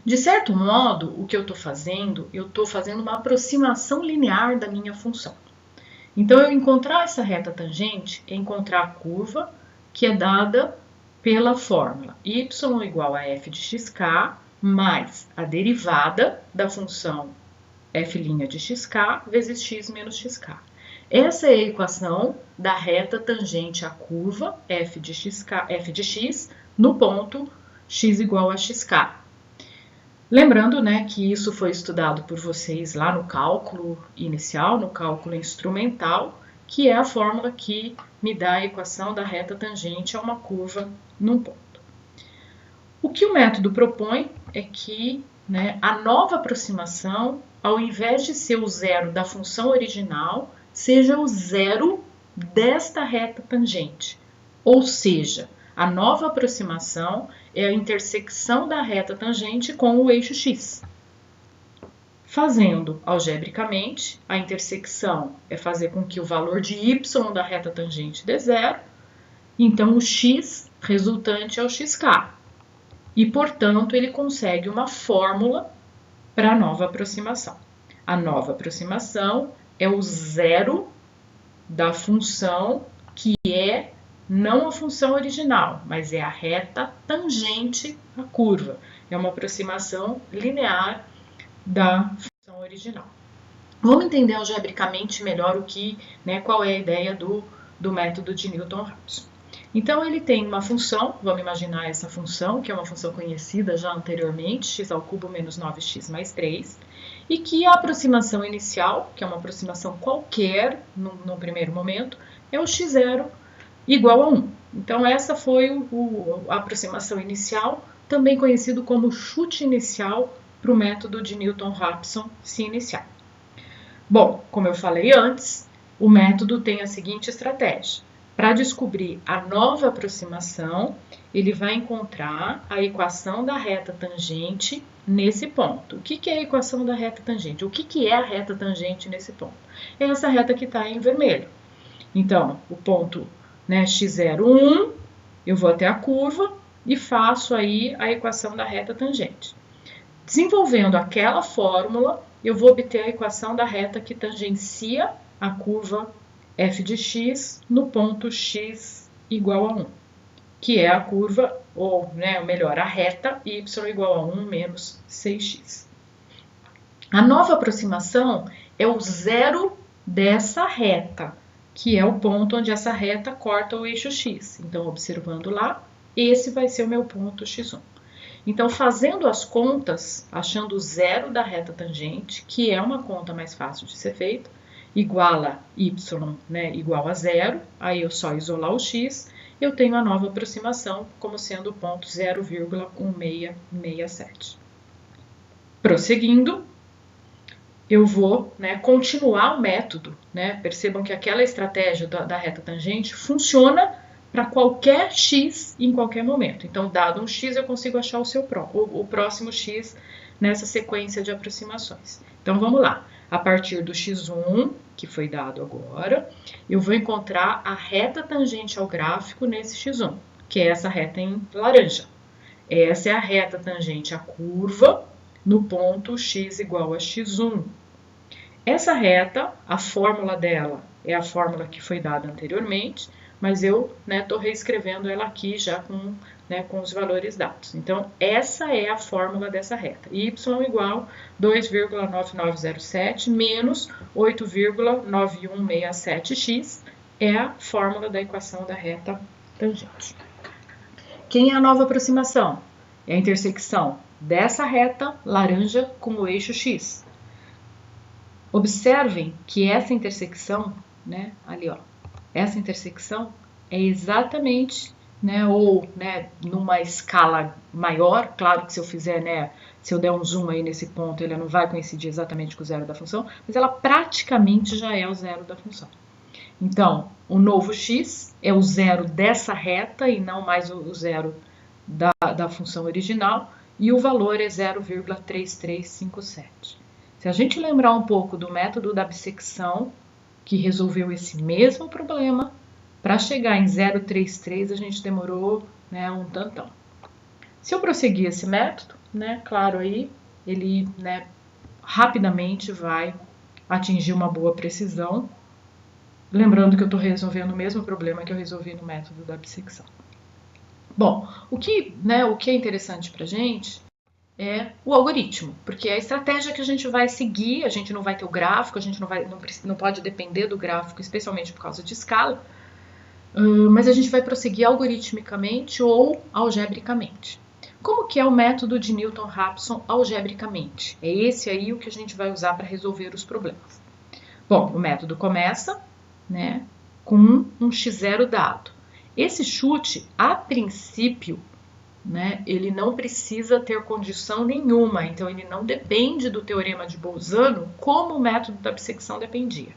De certo modo, o que eu estou fazendo uma aproximação linear da minha função. Então, eu encontrar essa reta tangente é encontrar a curva que é dada pela fórmula y igual a f de xk mais a derivada da função f' de xk vezes x menos xk. Essa é a equação da reta tangente à curva f de x no ponto x igual a xk. Lembrando que isso foi estudado por vocês lá no cálculo inicial, no cálculo instrumental, que é a fórmula que me dá a equação da reta tangente a uma curva num ponto. O que o método propõe é que a nova aproximação, ao invés de ser o zero da função original, seja o zero desta reta tangente. Ou seja, a nova aproximação é a intersecção da reta tangente com o eixo x. Fazendo algebricamente, a intersecção é fazer com que o valor de y da reta tangente dê zero, então o x resultante é o xk. E, portanto, ele consegue uma fórmula para a nova aproximação. A nova aproximação é o zero da função que é não a função original, mas é a reta tangente à curva. É uma aproximação linear da função original. Vamos entender algebricamente melhor qual é a ideia do método de Newton-Raphson. Então, ele tem uma função, vamos imaginar essa função, que é uma função conhecida já anteriormente, x ao cubo menos 9x mais 3, e que a aproximação inicial, que é uma aproximação qualquer no primeiro momento, é o x0 igual a 1. Então, essa foi a aproximação inicial, também conhecido como chute inicial para o método de Newton-Raphson se iniciar. Bom, como eu falei antes, o método tem a seguinte estratégia. Para descobrir a nova aproximação, ele vai encontrar a equação da reta tangente nesse ponto. O que é a equação da reta tangente? O que é a reta tangente nesse ponto? É essa reta que está em vermelho. Então, o ponto x0, 1, eu vou até a curva e faço aí a equação da reta tangente. Desenvolvendo aquela fórmula, eu vou obter a equação da reta que tangencia a curva f de x no ponto x igual a 1, que é a curva, ou melhor, a reta y igual a 1 menos 6x. A nova aproximação é o zero dessa reta, que é o ponto onde essa reta corta o eixo x. Então, observando lá, esse vai ser o meu ponto x1. Então, fazendo as contas, achando o zero da reta tangente, que é uma conta mais fácil de ser feita, igual a y igual a zero, aí eu só isolar o x, eu tenho a nova aproximação como sendo o ponto 0,1667. Prosseguindo, eu vou, né, continuar o método, né? Percebam que aquela estratégia da reta tangente funciona para qualquer x em qualquer momento. Então, dado um x, eu consigo achar o próximo x nessa sequência de aproximações. Então, vamos lá. A partir do x1, que foi dado agora, eu vou encontrar a reta tangente ao gráfico nesse x1, que é essa reta em laranja. Essa é a reta tangente à curva no ponto x igual a x1. Essa reta, a fórmula dela é a fórmula que foi dada anteriormente, mas eu estou reescrevendo ela aqui já com os valores dados. Então, essa é a fórmula dessa reta. Y igual 2,9907 menos 8,9167x é a fórmula da equação da reta tangente. Quem é a nova aproximação? É a intersecção dessa reta laranja com o eixo x. Observem que essa intersecção, né, ali ó, essa intersecção é exatamente, numa escala maior, claro que se eu fizer, se eu der um zoom aí nesse ponto, ele não vai coincidir exatamente com o zero da função, mas ela praticamente já é o zero da função. Então, o novo x é o zero dessa reta e não mais o zero da função original, e o valor é 0,3357. Se a gente lembrar um pouco do método da bissecção, que resolveu esse mesmo problema, para chegar em 0,33 a gente demorou um tantão. Se eu prosseguir esse método, claro aí, ele rapidamente vai atingir uma boa precisão, lembrando que eu estou resolvendo o mesmo problema que eu resolvi no método da bissecção. Bom, o que é interessante para a gente é o algoritmo, porque é a estratégia que a gente vai seguir, a gente não vai ter o gráfico, a gente não pode depender do gráfico, especialmente por causa de escala, mas a gente vai prosseguir algoritmicamente ou algebricamente. Como que é o método de Newton-Raphson algebricamente? É esse aí o que a gente vai usar para resolver os problemas. Bom, o método começa com um x0 dado. Esse chute, a princípio, ele não precisa ter condição nenhuma, então ele não depende do teorema de Bolzano como o método da bissecção dependia.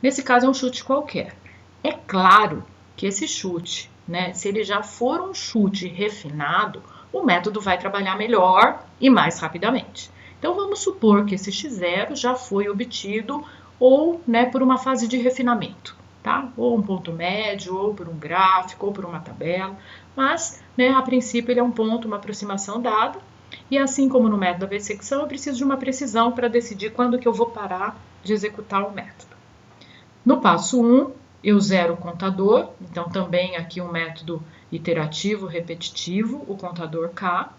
Nesse caso é um chute qualquer. É claro que esse chute, se ele já for um chute refinado, o método vai trabalhar melhor e mais rapidamente. Então vamos supor que esse x0 já foi obtido ou por uma fase de refinamento, tá? Ou um ponto médio, ou por um gráfico, ou por uma tabela, mas a princípio ele é um ponto, uma aproximação dada, e assim como no método da bissecção, eu preciso de uma precisão para decidir quando que eu vou parar de executar o método. No passo 1, eu zero o contador, então também aqui um método iterativo, repetitivo, o contador K.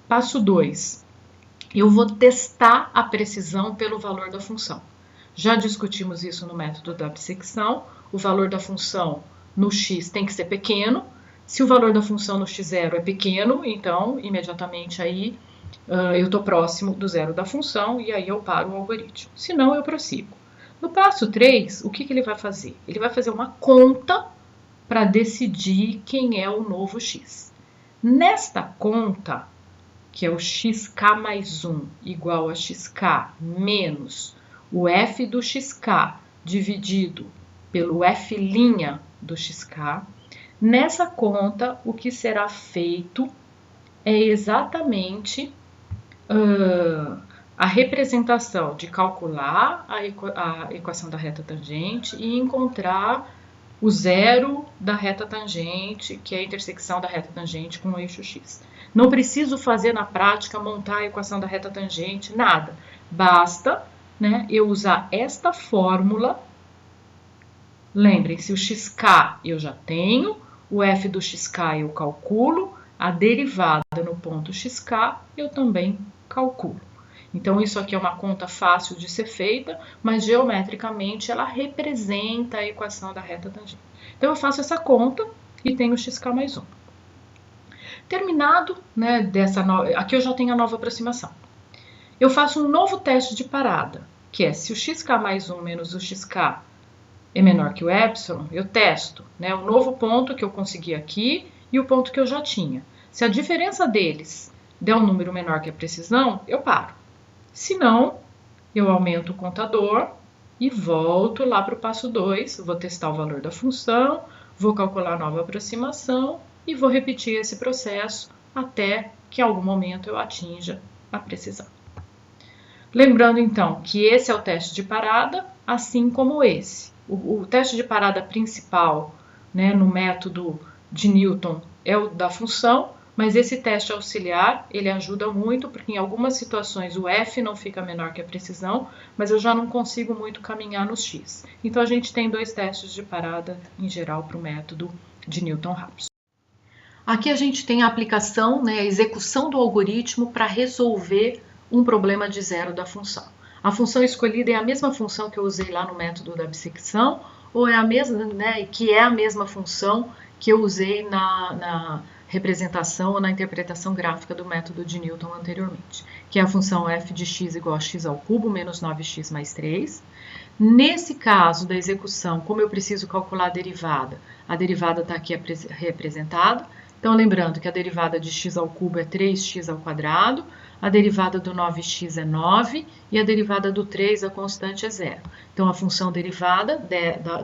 Passo 2, eu vou testar a precisão pelo valor da função. Já discutimos isso no método da bissecção, o valor da função no x tem que ser pequeno. Se o valor da função no x0 é pequeno, então imediatamente aí eu estou próximo do zero da função e aí eu paro o algoritmo. Se não, eu prossigo. No passo 3, o que ele vai fazer? Ele vai fazer uma conta para decidir quem é o novo x. Nesta conta, que é o xk mais 1 igual a xk menos o f do xk dividido pelo f' do xk, nessa conta o que será feito é exatamente a representação de calcular a equação da reta tangente e encontrar o zero da reta tangente, que é a intersecção da reta tangente com o eixo x. Não preciso fazer na prática, montar a equação da reta tangente, nada. Basta eu usar esta fórmula. Lembrem-se, o xk eu já tenho, o f do xk eu calculo, a derivada no ponto xk eu também calculo. Então, isso aqui é uma conta fácil de ser feita, mas geometricamente ela representa a equação da reta tangente. Então, eu faço essa conta e tenho xk mais 1. Terminado, aqui eu já tenho a nova aproximação. Eu faço um novo teste de parada, que é se o xk mais 1 menos o xk é menor que o epsilon, eu testo, né, o novo ponto que eu consegui aqui e o ponto que eu já tinha. Se a diferença deles der um número menor que a precisão, eu paro. Se não, eu aumento o contador e volto lá para o passo 2, vou testar o valor da função, vou calcular a nova aproximação e vou repetir esse processo até que em algum momento eu atinja a precisão. Lembrando então que esse é o teste de parada, assim como esse. O teste de parada principal, né, no método de Newton é o da função, mas esse teste auxiliar, ele ajuda muito, porque em algumas situações o f não fica menor que a precisão, mas eu já não consigo muito caminhar no x. Então a gente tem dois testes de parada em geral para o método de Newton-Raphson. Aqui a gente tem a aplicação, né, a execução do algoritmo para resolver um problema de zero da função. A função escolhida é a mesma função que eu usei lá no método da bissecção, ou é a mesma, né, que é a mesma função que eu usei na representação ou na interpretação gráfica do método de Newton anteriormente, que é a função f de x igual a x ao cubo menos 9x mais 3. Nesse caso da execução, como eu preciso calcular a derivada está aqui representada. Então, lembrando que a derivada de x ao cubo é 3x ao quadrado, a derivada do 9x é 9 e a derivada do 3, a constante, é 0. Então, a função derivada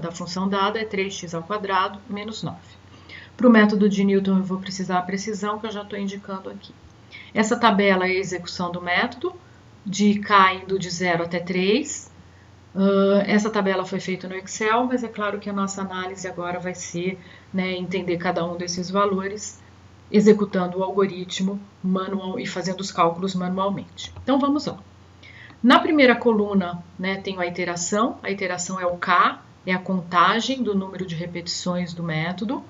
da função dada é 3x ao quadrado menos 9. Para o método de Newton, eu vou precisar a precisão que eu já estou indicando aqui. Essa tabela é a execução do método, de k indo de 0 até 3. Essa tabela foi feita no Excel, mas é claro que a nossa análise agora vai ser, né, entender cada um desses valores, executando o algoritmo manual e fazendo os cálculos manualmente. Então vamos lá. Na primeira coluna, né, tenho a iteração é o k, é a contagem do número de repetições do método.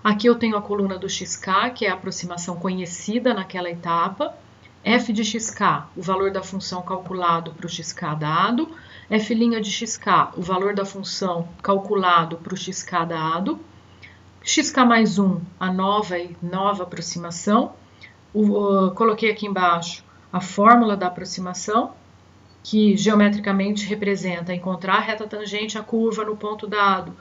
Aqui eu tenho a coluna do xk, que é a aproximação conhecida naquela etapa. F de xk, o valor da função calculado para o xk dado. F' de xk, o valor da função calculado para o xk dado. Xk mais 1, a nova aproximação. Coloquei aqui embaixo a fórmula da aproximação, que geometricamente representa encontrar a reta tangente à curva no ponto dado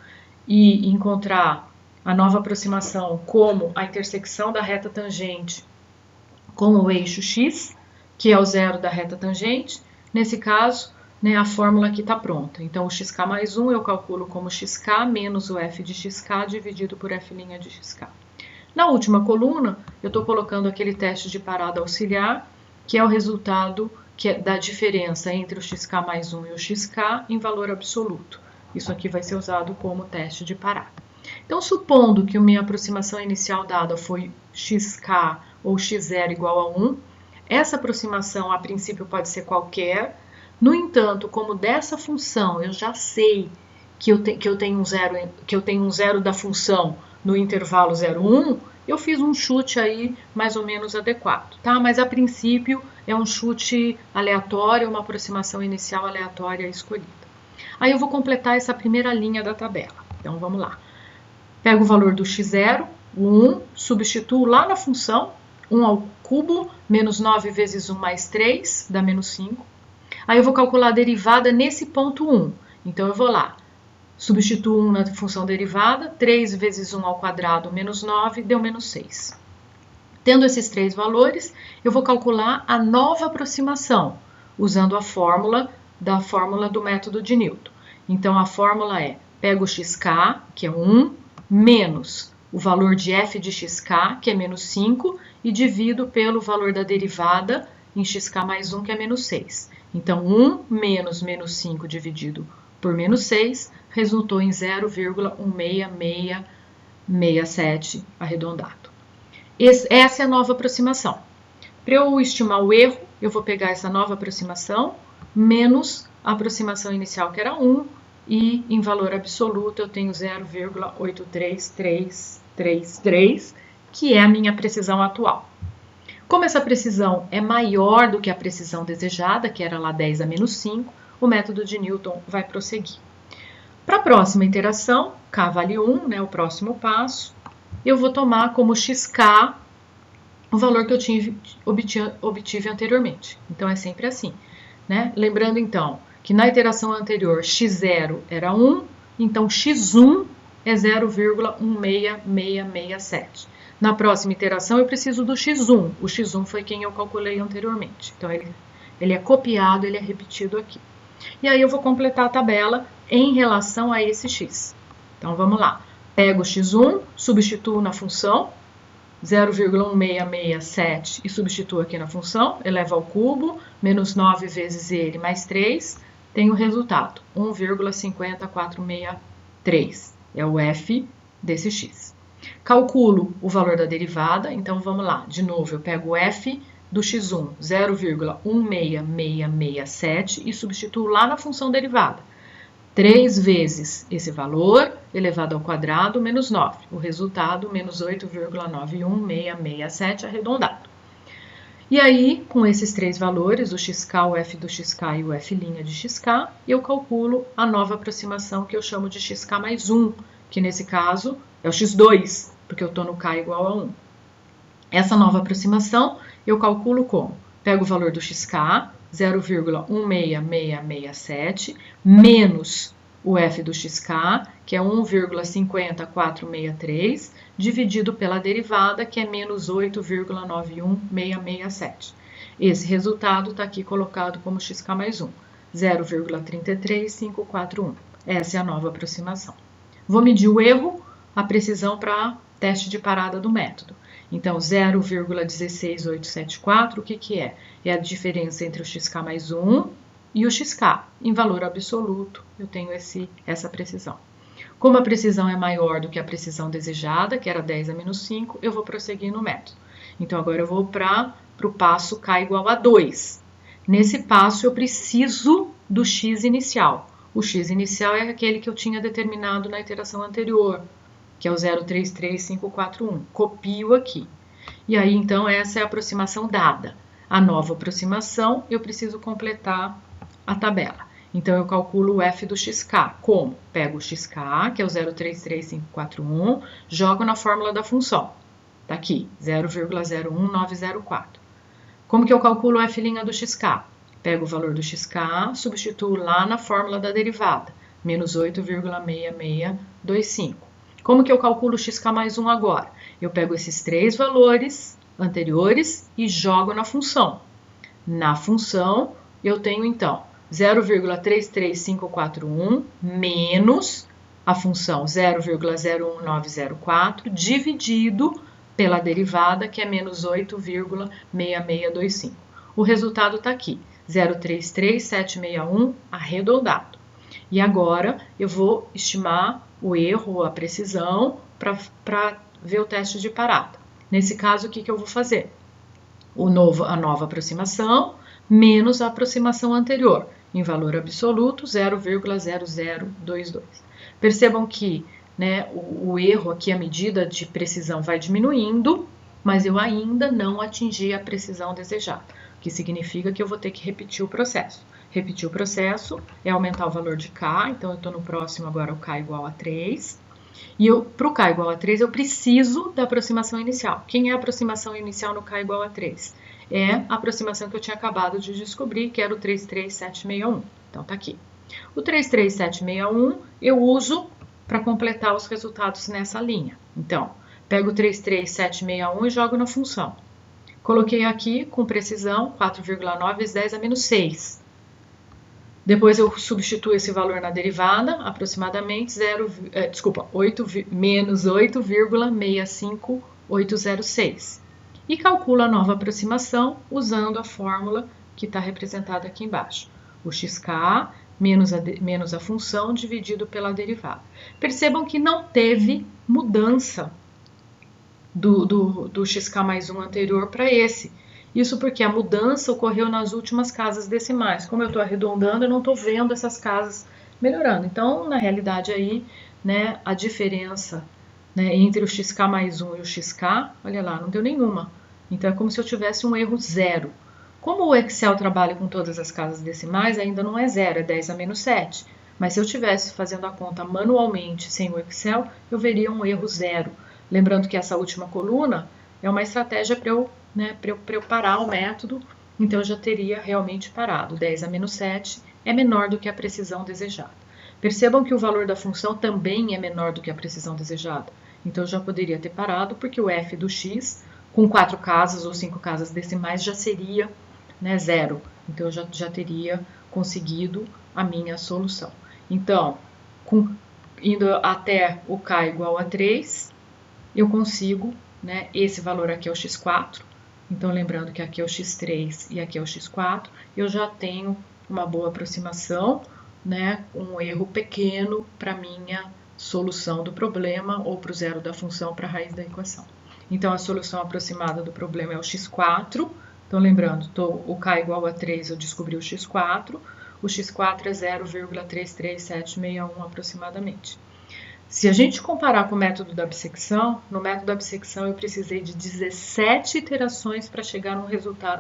e encontrar a nova aproximação como a intersecção da reta tangente com o eixo x, que é o zero da reta tangente. Nesse caso, né, a fórmula aqui está pronta. Então, o xk mais 1 eu calculo como xk menos o f de xk dividido por f' de xk. Na última coluna, eu estou colocando aquele teste de parada auxiliar, que é o resultado da diferença entre o xk mais 1 e o xk em valor absoluto. Isso aqui vai ser usado como teste de parada. Então, supondo que a minha aproximação inicial dada foi xk ou x0 igual a 1, essa aproximação, a princípio, pode ser qualquer. No entanto, como dessa função eu já sei que eu tenho um zero da função no intervalo 0,1, eu fiz um chute aí mais ou menos adequado, tá? Mas a princípio é um chute aleatório, uma aproximação inicial aleatória escolhida. Aí eu vou completar essa primeira linha da tabela. Então vamos lá. Pego o valor do x0, o 1, substituo lá na função, 1 ao cubo, menos 9 vezes 1 mais 3, dá menos 5. Aí eu vou calcular a derivada nesse ponto 1. Então, eu vou lá, substituo 1 na função derivada, 3 vezes 1 ao quadrado menos 9, deu menos 6. Tendo esses três valores, eu vou calcular a nova aproximação, usando a fórmula do método de Newton. Então, a fórmula é, pego o xk, que é 1, menos o valor de f de xk, que é menos 5, e divido pelo valor da derivada em xk mais 1, que é menos 6. Então, 1 menos menos 5 dividido por menos 6 resultou em 0,16667 arredondado. Essa é a nova aproximação. Para eu estimar o erro, eu vou pegar essa nova aproximação menos a aproximação inicial, que era 1, e em valor absoluto eu tenho 0,83333, que é a minha precisão atual. Como essa precisão é maior do que a precisão desejada, que era lá 10 a menos 5, o método de Newton vai prosseguir. Para a próxima iteração, k vale 1, né, o próximo passo, eu vou tomar como xk o valor que eu obtive anteriormente. Então, é sempre assim, né? Lembrando, então, que na iteração anterior x0 era 1, então x1 é 0,16667. Na próxima iteração eu preciso do x1. O x1 foi quem eu calculei anteriormente. Então ele é copiado, ele é repetido aqui. E aí eu vou completar a tabela em relação a esse x. Então vamos lá. Pego o x1, substituo na função 0,1667 e substituo aqui na função, elevo ao cubo, menos 9 vezes ele mais 3, tenho o resultado, 1,50463. É o f desse x. Calculo o valor da derivada, então vamos lá. De novo, eu pego o f do x1, 0,16667 e substituo lá na função derivada. 3 vezes esse valor elevado ao quadrado menos 9. O resultado, menos 8,91667 arredondado. E aí, com esses três valores, o xk, o f do xk e o f' de xk, eu calculo a nova aproximação que eu chamo de xk mais 1, que nesse caso é o x2, porque eu estou no k igual a 1. Essa nova aproximação eu calculo como? Pego o valor do xk, 0,16667, menos o f do xk, que é 1,50463, dividido pela derivada, que é menos 8,91667. Esse resultado está aqui colocado como xk mais 1, 0,33541. Essa é a nova aproximação. Vou medir o erro, a precisão para teste de parada do método. Então, 0,16874, o que é? É a diferença entre o xk mais 1 e o xk. Em valor absoluto, eu tenho essa precisão. Como a precisão é maior do que a precisão desejada, que era 10 a menos 5, eu vou prosseguir no método. Então, agora eu vou para o passo k igual a 2. Nesse passo, eu preciso do x inicial. O x inicial é aquele que eu tinha determinado na iteração anterior, que é o 0,33541. Copio aqui. E aí, então, essa é a aproximação dada. A nova aproximação, eu preciso completar a tabela. Então, eu calculo o f do xk. Como? Pego o xk, que é o 0,33541, jogo na fórmula da função. Está aqui, 0,01904. Como que eu calculo o f' do xk? Pego o valor do xk, substituo lá na fórmula da derivada, menos 8,6625. Como que eu calculo o xk mais 1 agora? Eu pego esses três valores anteriores e jogo na função. Na função, eu tenho, então, 0,33541 menos a função 0,01904 dividido pela derivada, que é menos 8,6625. O resultado está aqui, 0,33761 arredondado. E agora eu vou estimar o erro, a precisão, para ver o teste de parada. Nesse caso, o que eu vou fazer? A nova aproximação menos a aproximação anterior, em valor absoluto, 0,0022. Percebam que, né, o erro aqui, a medida de precisão vai diminuindo, mas eu ainda não atingi a precisão desejada, o que significa que eu vou ter que repetir o processo. Repetir o processo é aumentar o valor de k, então eu estou no próximo agora, o k igual a 3. E para o k igual a 3, eu preciso da aproximação inicial. Quem é a aproximação inicial no k igual a 3? É a aproximação que eu tinha acabado de descobrir, que era o 33761. Então, está aqui. O 33761 eu uso para completar os resultados nessa linha. Então, pego o 33761 e jogo na função. Coloquei aqui com precisão 4,9 vezes 10 a menos 6. Depois eu substituo esse valor na derivada, aproximadamente menos 8,65806. E calculo a nova aproximação usando a fórmula que está representada aqui embaixo. O xk menos a função dividido pela derivada. Percebam que não teve mudança do xk mais 1 anterior para esse. Isso porque a mudança ocorreu nas últimas casas decimais. Como eu estou arredondando, eu não estou vendo essas casas melhorando. Então, na realidade, aí, né, a diferença, né, entre o xk mais 1 e o xk, olha lá, não deu nenhuma. Então, é como se eu tivesse um erro zero. Como o Excel trabalha com todas as casas decimais, ainda não é zero, é 10 a menos 7. Mas se eu estivesse fazendo a conta manualmente, sem o Excel, eu veria um erro zero. Lembrando que essa última coluna é uma estratégia para eu parar o método, então eu já teria realmente parado. 10 a menos 7 é menor do que a precisão desejada. Percebam que o valor da função também é menor do que a precisão desejada. Então, eu já poderia ter parado, porque o f do x, com 4 casas ou 5 casas decimais, já seria, né, zero. Então, eu já teria conseguido a minha solução. Então, indo até o k igual a 3, eu consigo, né, esse valor aqui é o x4. Então, lembrando que aqui é o x3 e aqui é o x4, eu já tenho uma boa aproximação, né, um erro pequeno para minha solução do problema ou para o zero da função, para a raiz da equação. Então, a solução aproximada do problema é o x4. Então, lembrando, o k igual a 3, eu descobri o x4. O x4 é 0,33761 aproximadamente. Se a gente comparar com o método da bissecção, no método da bissecção eu precisei de 17 iterações para chegar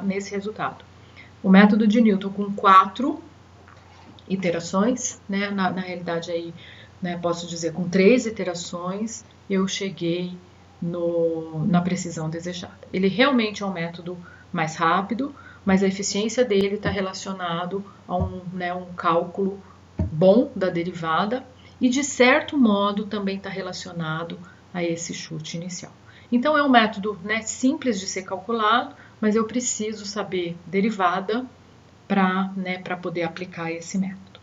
nesse resultado. O método de Newton com 4 iterações, né, na realidade aí, né, posso dizer com 3 iterações, eu cheguei na precisão desejada. Ele realmente é um método mais rápido, mas a eficiência dele está relacionado a um cálculo bom da derivada e, de certo modo, também está relacionado a esse chute inicial. Então, é um método, né, simples de ser calculado, mas eu preciso saber derivada para poder aplicar esse método.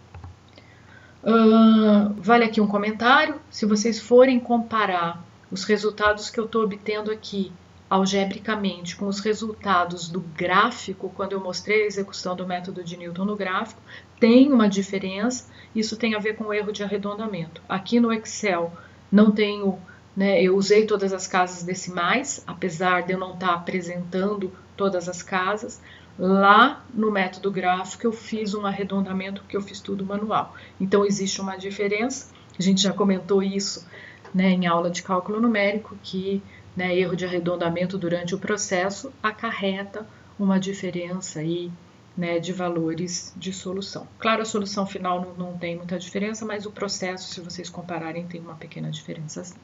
Vale aqui um comentário: se vocês forem comparar os resultados que eu estou obtendo aqui algebricamente com os resultados do gráfico, quando eu mostrei a execução do método de Newton no gráfico, tem uma diferença. Isso tem a ver com o erro de arredondamento. Aqui no Excel não tenho, né, eu usei todas as casas decimais, apesar de eu não estar apresentando todas as casas. Lá no método gráfico eu fiz um arredondamento porque eu fiz tudo manual. Então existe uma diferença, a gente já comentou isso, né, em aula de cálculo numérico, que, né, erro de arredondamento durante o processo acarreta uma diferença aí, né, de valores de solução. Claro, a solução final não tem muita diferença, mas o processo, se vocês compararem, tem uma pequena diferença sim.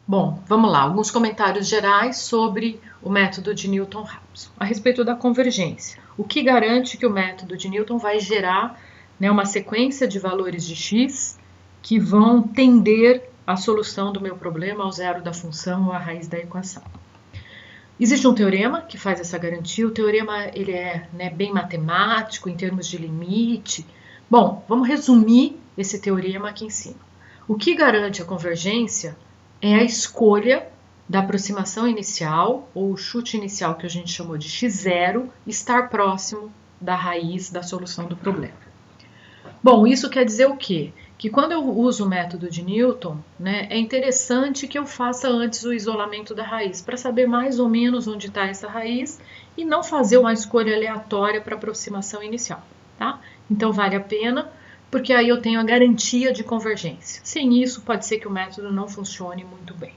Bom, vamos lá, alguns comentários gerais sobre o método de Newton-Raphson. A respeito da convergência, o que garante que o método de Newton vai gerar, né, uma sequência de valores de x que vão tender à solução do meu problema, ao zero da função ou à raiz da equação. Existe um teorema que faz essa garantia. O teorema ele é, né, bem matemático em termos de limite. Bom, vamos resumir esse teorema aqui em cima. O que garante a convergência é a escolha da aproximação inicial, ou o chute inicial que a gente chamou de x0, estar próximo da raiz da solução do problema. Bom, isso quer dizer o quê? Que quando eu uso o método de Newton, né, é interessante que eu faça antes o isolamento da raiz, para saber mais ou menos onde está essa raiz e não fazer uma escolha aleatória para aproximação inicial, tá? Então vale a pena, porque aí eu tenho a garantia de convergência. Sem isso, pode ser que o método não funcione muito bem.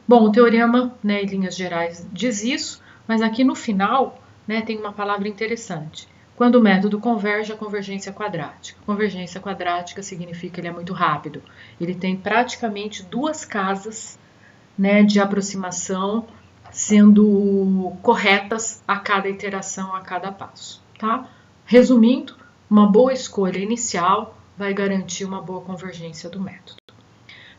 Bom, o teorema, né, em linhas gerais, diz isso, mas aqui no final, né, tem uma palavra interessante. Quando o método converge, a convergência quadrática. Convergência quadrática significa que ele é muito rápido. Ele tem praticamente 2 casas, né, de aproximação sendo corretas a cada iteração, a cada passo, tá? Resumindo, uma boa escolha inicial vai garantir uma boa convergência do método.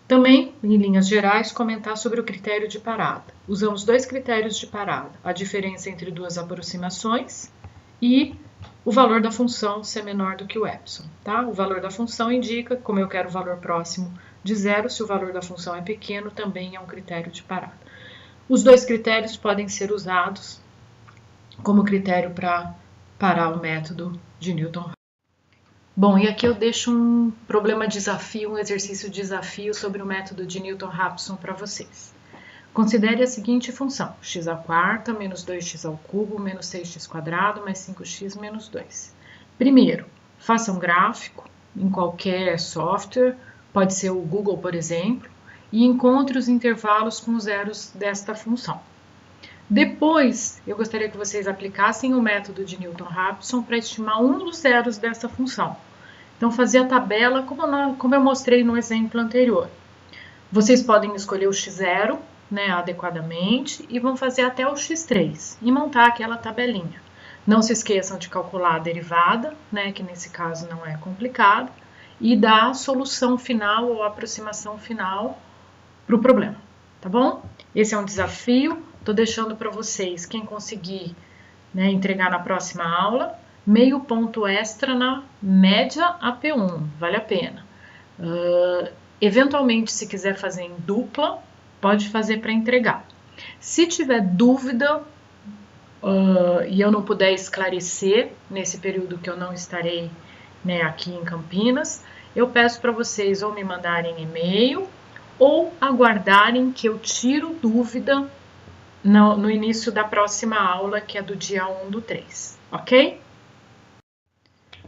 Também, em linhas gerais, comentar sobre o critério de parada. Usamos 2 critérios de parada: a diferença entre 2 aproximações e o valor da função ser menor do que o epsilon, tá? O valor da função indica, como eu quero o valor próximo de zero, se o valor da função é pequeno, também é um critério de parada. Os 2 critérios podem ser usados como critério para parar o método de Newton. Bom, e aqui eu deixo um problema desafio, um exercício desafio sobre o método de Newton-Raphson para vocês. Considere a seguinte função: x² menos 2x³ menos 6x² mais 5x menos 2. Primeiro, faça um gráfico em qualquer software, pode ser o Google, por exemplo, e encontre os intervalos com os zeros desta função. Depois, eu gostaria que vocês aplicassem o método de Newton-Raphson para estimar um dos zeros dessa função. Então, fazer a tabela como eu mostrei no exemplo anterior. Vocês podem escolher o x0, né, adequadamente, e vão fazer até o x3 e montar aquela tabelinha. Não se esqueçam de calcular a derivada, né, que nesse caso não é complicado, e da solução final ou aproximação final para o problema, tá bom? Esse é um desafio, estou deixando para vocês, quem conseguir, né, entregar na próxima aula, meio ponto extra na média AP1, vale a pena. Eventualmente, se quiser fazer em dupla, pode fazer para entregar. Se tiver dúvida e eu não puder esclarecer nesse período que eu não estarei, né, aqui em Campinas, eu peço para vocês ou me mandarem e-mail ou aguardarem que eu tiro dúvida no início da próxima aula, que é do dia 1/3, ok?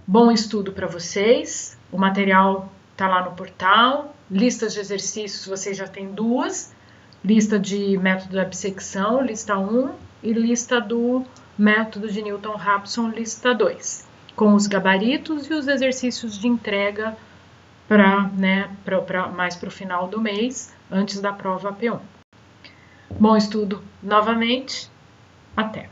Bom estudo para vocês, o material está lá no portal, listas de exercícios vocês já têm 2, lista de método da bissecção, lista 1, e lista do método de Newton-Raphson, lista 2, com os gabaritos e os exercícios de entrega mais para o final do mês, antes da prova AP1. Bom estudo novamente, até!